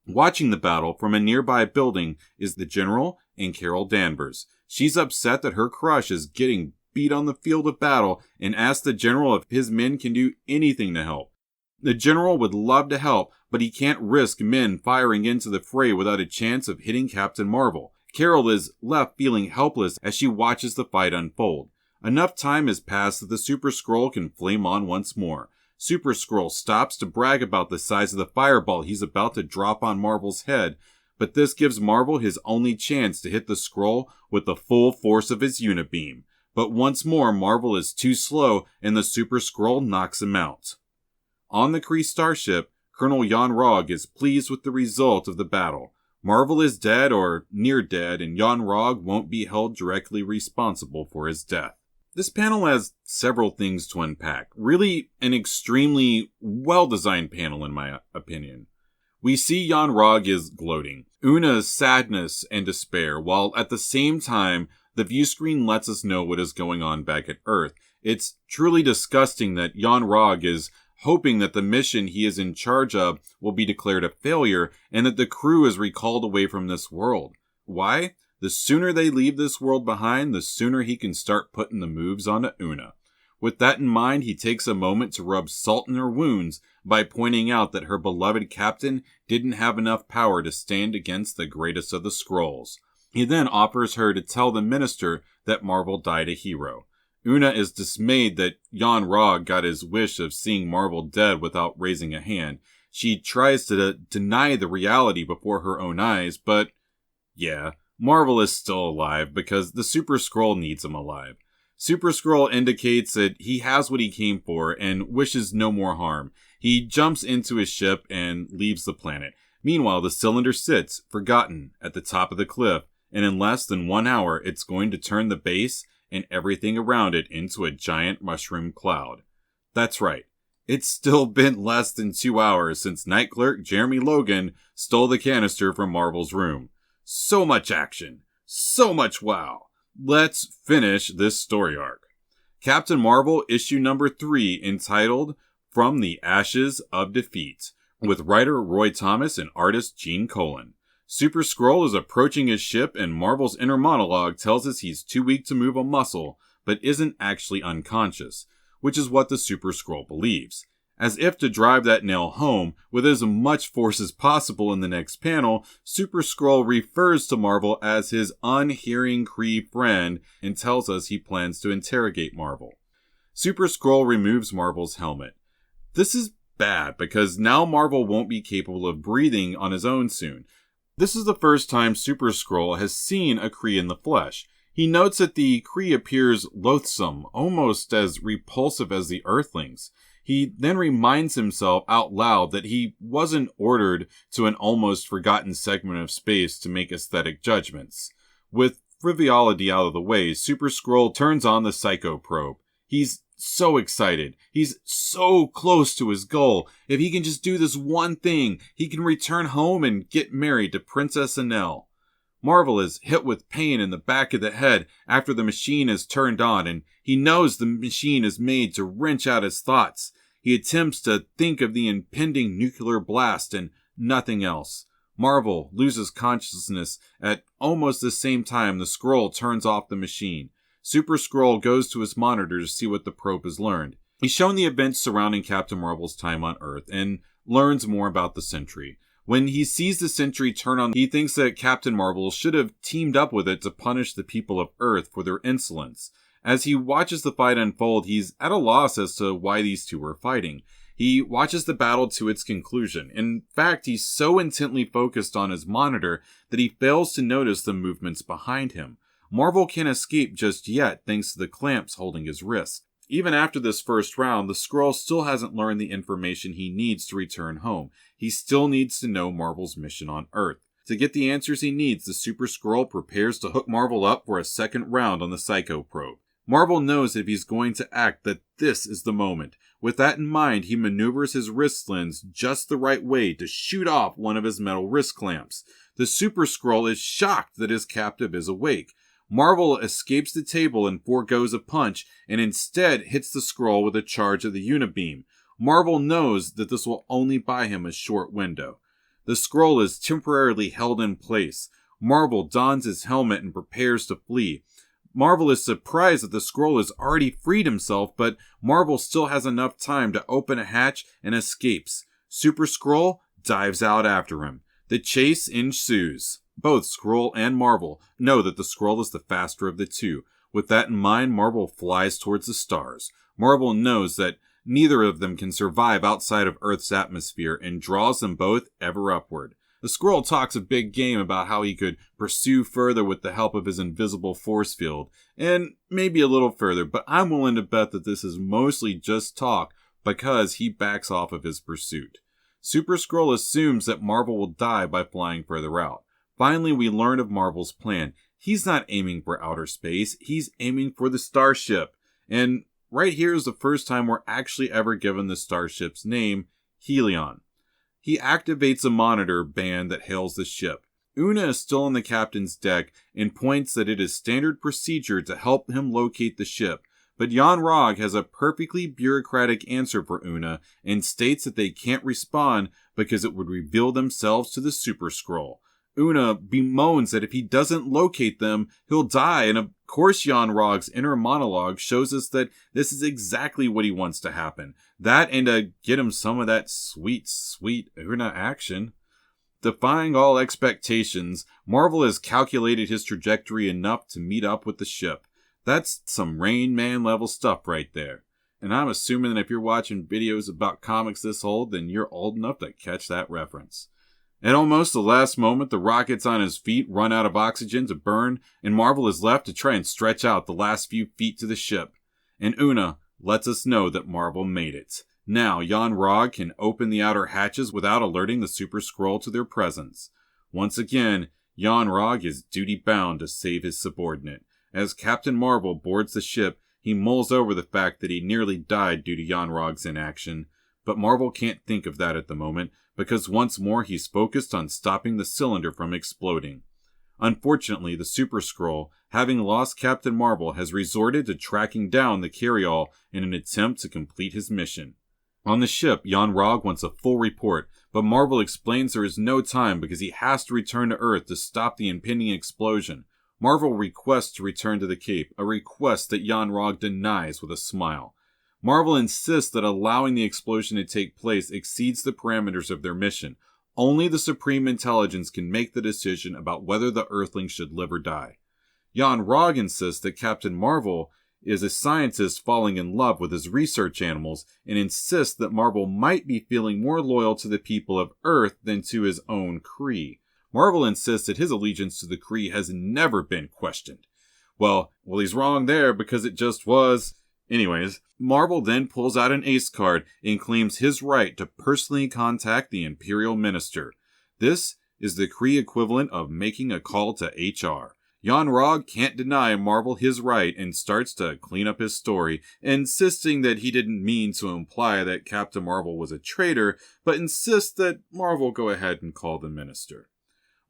Watching the battle from a nearby building is the General and Carol Danvers. She's upset that her crush is getting beat on the field of battle and asks the General if his men can do anything to help. The General would love to help, but he can't risk men firing into the fray without a chance of hitting Captain Marvel. Carol is left feeling helpless as she watches the fight unfold. Enough time has passed that the Super Skrull can flame on once more. Super Skrull stops to brag about the size of the fireball he's about to drop on Marvel's head, but this gives Marvel his only chance to hit the Skrull with the full force of his unibeam. But once more, Marvel is too slow and the Super Skrull knocks him out. On the Kree starship, Colonel Jaan Raghav is pleased with the result of the battle. Marvel is dead or near dead, and Jaan Raghav won't be held directly responsible for his death. This panel has several things to unpack. Really an extremely well-designed panel in my opinion. We see Jaan Raghav is gloating, Una's sadness and despair, while at the same time the view screen lets us know what is going on back at Earth. It's truly disgusting that Jaan Raghav is hoping that the mission he is in charge of will be declared a failure and that the crew is recalled away from this world. Why? The sooner they leave this world behind, the sooner he can start putting the moves onto Una. With that in mind, he takes a moment to rub salt in her wounds by pointing out that her beloved captain didn't have enough power to stand against the greatest of the Skrulls. He then offers her to tell the minister that Marvel died a hero. Una is dismayed that Jaan Raghav got his wish of seeing Marvel dead without raising a hand. She tries to deny the reality before her own eyes, but yeah, Marvel is still alive because the Super Skrull needs him alive. Super Skrull indicates that he has what he came for and wishes no more harm. He jumps into his ship and leaves the planet. Meanwhile, the cylinder sits, forgotten, at the top of the cliff, and in less than 1 hour, it's going to turn the base and everything around it into a giant mushroom cloud. That's right. It's still been less than 2 hours since night clerk Jeremy Logan stole the canister from Marvel's room. So much action. So much wow. Let's finish this story arc. Captain Marvel issue number 3 entitled From the Ashes of Defeat, with writer Roy Thomas and artist Gene Colan. Super Skrull is approaching his ship and Marvel's inner monologue tells us he's too weak to move a muscle, but isn't actually unconscious, which is what the Super Skrull believes. As if to drive that nail home, with as much force as possible in the next panel, Super Skrull refers to Marvel as his unhearing Kree friend and tells us he plans to interrogate Marvel. Super Skrull removes Marvel's helmet. This is bad because now Marvel won't be capable of breathing on his own soon. This is the first time Super Skrull has seen a Kree in the flesh. He notes that the Kree appears loathsome, almost as repulsive as the Earthlings. He then reminds himself out loud that he wasn't ordered to an almost forgotten segment of space to make aesthetic judgments. With frivolity out of the way, Super Skrull turns on the Psycho Probe. He's so excited. He's so close to his goal. If he can just do this one thing, he can return home and get married to Princess Anel. Marvel is hit with pain in the back of the head after the machine is turned on, and he knows the machine is made to wrench out his thoughts. He attempts to think of the impending nuclear blast and nothing else. Marvel loses consciousness at almost the same time the Skrull turns off the machine. Super Skrull goes to his monitor to see what the probe has learned. He's shown the events surrounding Captain Marvel's time on Earth and learns more about the Sentry. When he sees the Sentry turn on, he thinks that Captain Marvel should have teamed up with it to punish the people of Earth for their insolence. As he watches the fight unfold, he's at a loss as to why these two are fighting. He watches the battle to its conclusion. In fact, he's so intently focused on his monitor that he fails to notice the movements behind him. Marvel can't escape just yet thanks to the clamps holding his wrist. Even after this first round, the Skrull still hasn't learned the information he needs to return home. He still needs to know Marvel's mission on Earth. To get the answers he needs, the Super Skrull prepares to hook Marvel up for a second round on the Psycho Probe. Marvel knows if he's going to act that this is the moment. With that in mind, he maneuvers his wrist lens just the right way to shoot off one of his metal wrist clamps. The Super Skrull is shocked that his captive is awake. Marvel escapes the table and forgoes a punch, and instead hits the Skrull with a charge of the Unibeam. Marvel knows that this will only buy him a short window. The Skrull is temporarily held in place. Marvel dons his helmet and prepares to flee. Marvel is surprised that the Skrull has already freed himself, but Marvel still has enough time to open a hatch and escapes. Super Skrull dives out after him. The chase ensues. Both Skrull and Marvel know that the Skrull is the faster of the two. With that in mind, Marvel flies towards the stars. Marvel knows that neither of them can survive outside of Earth's atmosphere and draws them both ever upward. The Skrull talks a big game about how he could pursue further with the help of his invisible force field, and maybe a little further, but I'm willing to bet that this is mostly just talk because he backs off of his pursuit. Super Skrull assumes that Marvel will die by flying further out. Finally, we learn of Marvel's plan. He's not aiming for outer space, he's aiming for the starship. And right here is the first time we're actually ever given the starship's name, Helion. He activates a monitor band that hails the ship. Una is still on the captain's deck and points that it is standard procedure to help him locate the ship. But Jaan Raghav has a perfectly bureaucratic answer for Una and states that they can't respond because it would reveal themselves to the Super Skrull. Una bemoans that if he doesn't locate them, he'll die, and of course Jaan Ragh's inner monologue shows us that this is exactly what he wants to happen. That and to get him some of that sweet, sweet Una action. Defying all expectations, Marvel has calculated his trajectory enough to meet up with the ship. That's some Rain Man level stuff right there. And I'm assuming that if you're watching videos about comics this old, then you're old enough to catch that reference. At almost the last moment, the rockets on his feet run out of oxygen to burn, and Marvel is left to try and stretch out the last few feet to the ship. And Una lets us know that Marvel made it. Now, Jaan Raghav can open the outer hatches without alerting the Super Skrull to their presence. Once again, Jaan Raghav is duty-bound to save his subordinate. As Captain Marvel boards the ship, he mulls over the fact that he nearly died due to Jaan Raghav's inaction. But Marvel can't think of that at the moment, because once more he's focused on stopping the cylinder from exploding. Unfortunately, the Super Skrull, having lost Captain Marvel, has resorted to tracking down the carryall in an attempt to complete his mission. On the ship, Jaan Raghav wants a full report, but Marvel explains there is no time because he has to return to Earth to stop the impending explosion. Marvel requests to return to the Cape, a request that Jaan Raghav denies with a smile. Marvel insists that allowing the explosion to take place exceeds the parameters of their mission. Only the Supreme Intelligence can make the decision about whether the Earthlings should live or die. Jaan Raghav insists that Captain Marvel is a scientist falling in love with his research animals and insists that Marvel might be feeling more loyal to the people of Earth than to his own Kree. Marvel insists that his allegiance to the Kree has never been questioned. Well, he's wrong there because it just was. Anyways, Marvel then pulls out an ace card and claims his right to personally contact the Imperial Minister. This is the Kree equivalent of making a call to HR. Jaan Raghav can't deny Marvel his right and starts to clean up his story, insisting that he didn't mean to imply that Captain Marvel was a traitor, but insists that Marvel go ahead and call the minister.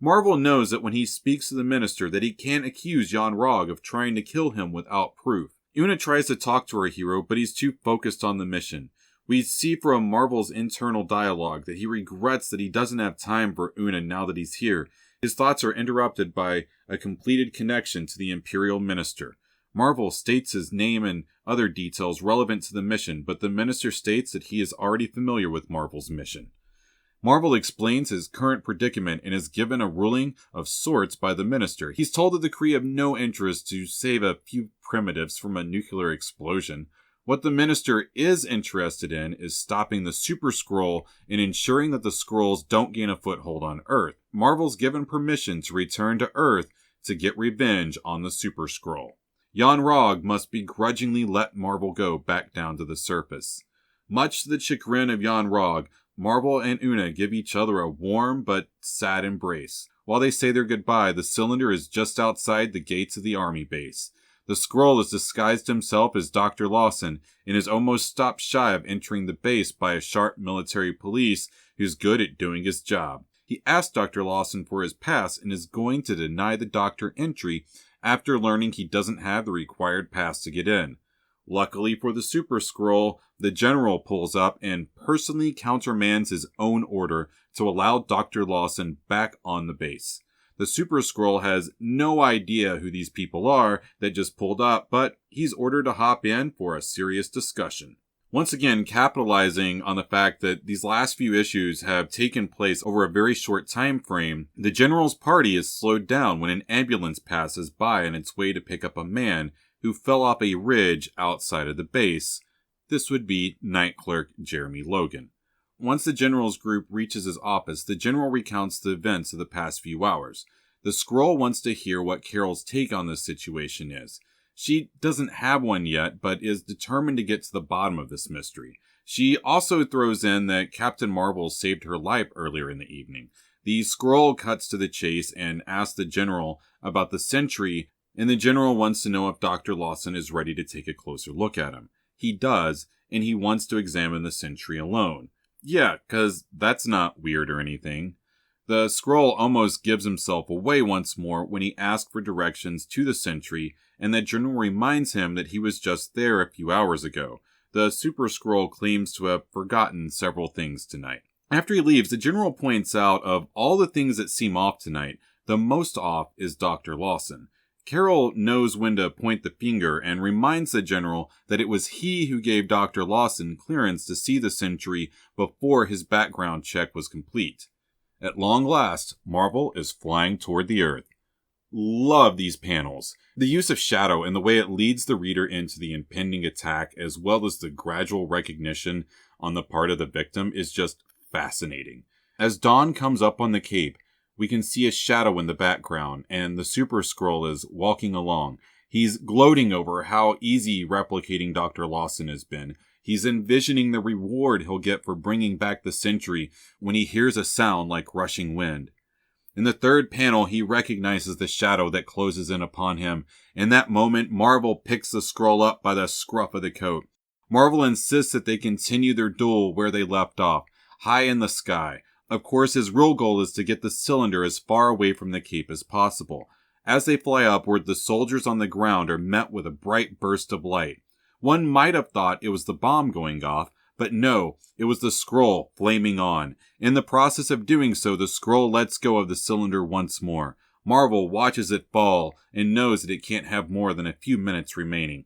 Marvel knows that when he speaks to the minister that he can't accuse Jaan Raghav of trying to kill him without proof. Una tries to talk to her hero, but he's too focused on the mission. We see from Marvel's internal dialogue that he regrets that he doesn't have time for Una now that he's here. His thoughts are interrupted by a completed connection to the Imperial Minister. Marvel states his name and other details relevant to the mission, but the minister states that he is already familiar with Marvel's mission. Marvel explains his current predicament and is given a ruling of sorts by the minister. He's told that the Kree have no interest to save a few primitives from a nuclear explosion. What the minister is interested in is stopping the Super Skrull and ensuring that the Skrulls don't gain a foothold on Earth. Marvel's given permission to return to Earth to get revenge on the Super Skrull. Jaan Raghav must begrudgingly let Marvel go back down to the surface. Much to the chagrin of Jaan Raghav, Marvel and Una give each other a warm but sad embrace. While they say their goodbye, the cylinder is just outside the gates of the army base. The Skrull has disguised himself as Dr. Lawson and is almost stopped shy of entering the base by a sharp military police who's good at doing his job. He asks Dr. Lawson for his pass and is going to deny the doctor entry after learning he doesn't have the required pass to get in. Luckily for the Super Skrull, the general pulls up and personally countermands his own order to allow Dr. Lawson back on the base. The Super Skrull has no idea who these people are that just pulled up, but he's ordered to hop in for a serious discussion. Once again, capitalizing on the fact that these last few issues have taken place over a very short time frame, the General's party is slowed down when an ambulance passes by on its way to pick up a man who fell off a ridge outside of the base. This would be Night Clerk Jeremy Logan. Once the General's group reaches his office, the General recounts the events of the past few hours. The Skrull wants to hear what Carol's take on this situation is. She doesn't have one yet, but is determined to get to the bottom of this mystery. She also throws in that Captain Marvel saved her life earlier in the evening. The Skrull cuts to the chase and asks the General about the Sentry, and the General wants to know if Dr. Lawson is ready to take a closer look at him. He does, and he wants to examine the Sentry alone. Yeah, 'cause that's not weird or anything. The Skrull almost gives himself away once more when he asks for directions to the Sentry, and the General reminds him that he was just there a few hours ago. The Super Skrull claims to have forgotten several things tonight. After he leaves, the general points out of all the things that seem off tonight, the most off is Dr. Lawson. Carol knows when to point the finger and reminds the general that it was he who gave Dr. Lawson clearance to see the sentry before his background check was complete. At long last, Marvel is flying toward the Earth. Love these panels. The use of shadow and the way it leads the reader into the impending attack, as well as the gradual recognition on the part of the victim, is just fascinating. As dawn comes up on the Cape, we can see a shadow in the background, and the Super Skrull is walking along. He's gloating over how easy replicating Dr. Lawson has been. He's envisioning the reward he'll get for bringing back the sentry when he hears a sound like rushing wind. In the third panel, he recognizes the shadow that closes in upon him. In that moment, Marvel picks the Skrull up by the scruff of the coat. Marvel insists that they continue their duel where they left off, high in the sky. Of course, his real goal is to get the cylinder as far away from the Cape as possible. As they fly upward, the soldiers on the ground are met with a bright burst of light. One might have thought it was the bomb going off, but no, it was the Skrull flaming on. In the process of doing so, the Skrull lets go of the cylinder once more. Marvel watches it fall and knows that it can't have more than a few minutes remaining.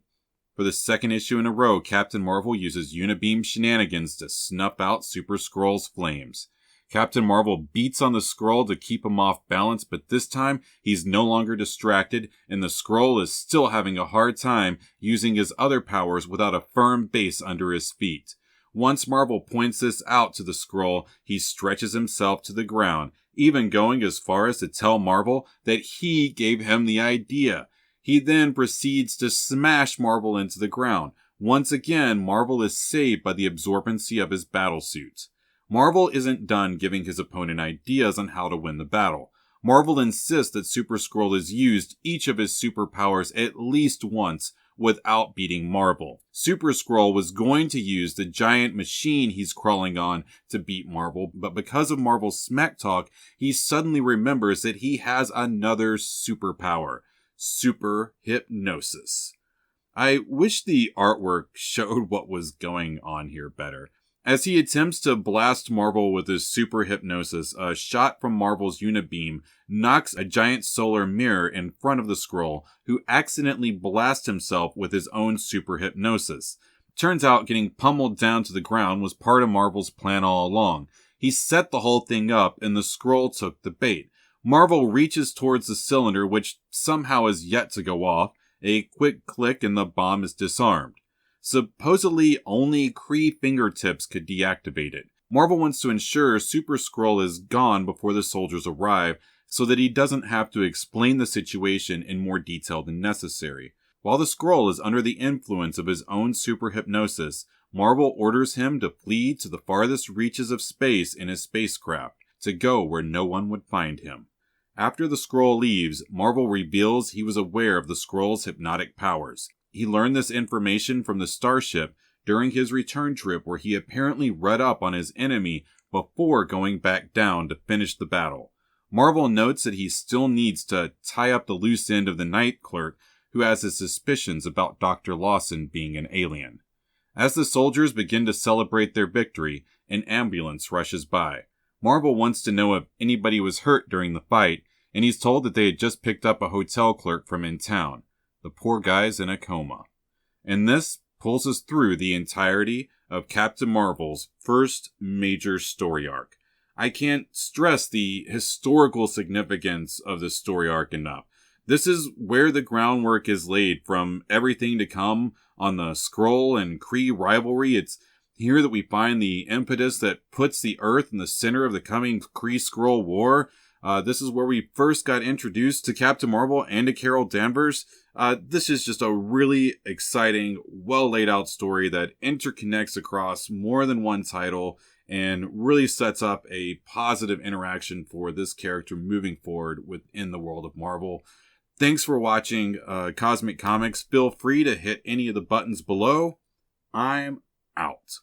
For the second issue in a row, Captain Marvel uses Unibeam shenanigans to snuff out Super Skrull's flames. Captain Marvel beats on the Skrull to keep him off balance, but this time he's no longer distracted, and the Skrull is still having a hard time using his other powers without a firm base under his feet. Once Marvel points this out to the Skrull, he stretches himself to the ground, even going as far as to tell Marvel that he gave him the idea. He then proceeds to smash Marvel into the ground. Once again, Marvel is saved by the absorbency of his battlesuit. Marvel isn't done giving his opponent ideas on how to win the battle. Marvel insists that Super Skrull has used each of his superpowers at least once without beating Marvel. Super Skrull was going to use the giant machine he's crawling on to beat Marvel, but because of Marvel's smack talk, he suddenly remembers that he has another superpower: super hypnosis. I wish the artwork showed what was going on here better. As he attempts to blast Marvel with his super hypnosis, a shot from Marvel's Unibeam knocks a giant solar mirror in front of the Skrull, who accidentally blasts himself with his own super hypnosis. Turns out getting pummeled down to the ground was part of Marvel's plan all along. He set the whole thing up, and the Skrull took the bait. Marvel reaches towards the cylinder, which somehow is yet to go off. A quick click and the bomb is disarmed. Supposedly, only Kree fingertips could deactivate it. Marvel wants to ensure Super Skrull is gone before the soldiers arrive, so that he doesn't have to explain the situation in more detail than necessary. While the Skrull is under the influence of his own super hypnosis, Marvel orders him to flee to the farthest reaches of space in his spacecraft, to go where no one would find him. After the Skrull leaves, Marvel reveals he was aware of the Skrull's hypnotic powers. He learned this information from the starship during his return trip, where he apparently read up on his enemy before going back down to finish the battle. Marvel notes that he still needs to tie up the loose end of the night clerk, who has his suspicions about Dr. Lawson being an alien. As the soldiers begin to celebrate their victory, an ambulance rushes by. Marvel wants to know if anybody was hurt during the fight, and he's told that they had just picked up a hotel clerk from in town. The poor guy's in a coma. And this pulls us through the entirety of Captain Marvel's first major story arc. I can't stress the historical significance of this story arc enough. This is where the groundwork is laid from everything to come on the Skrull and Kree rivalry. It's here that we find the impetus that puts the Earth in the center of the coming Kree-Skrull war. This is where we first got introduced to Captain Marvel and to Carol Danvers. This is just a really exciting, well laid out story that interconnects across more than one title and really sets up a positive interaction for this character moving forward within the world of Marvel. Thanks for watching Cosmic Comics. Feel free to hit any of the buttons below. I'm out.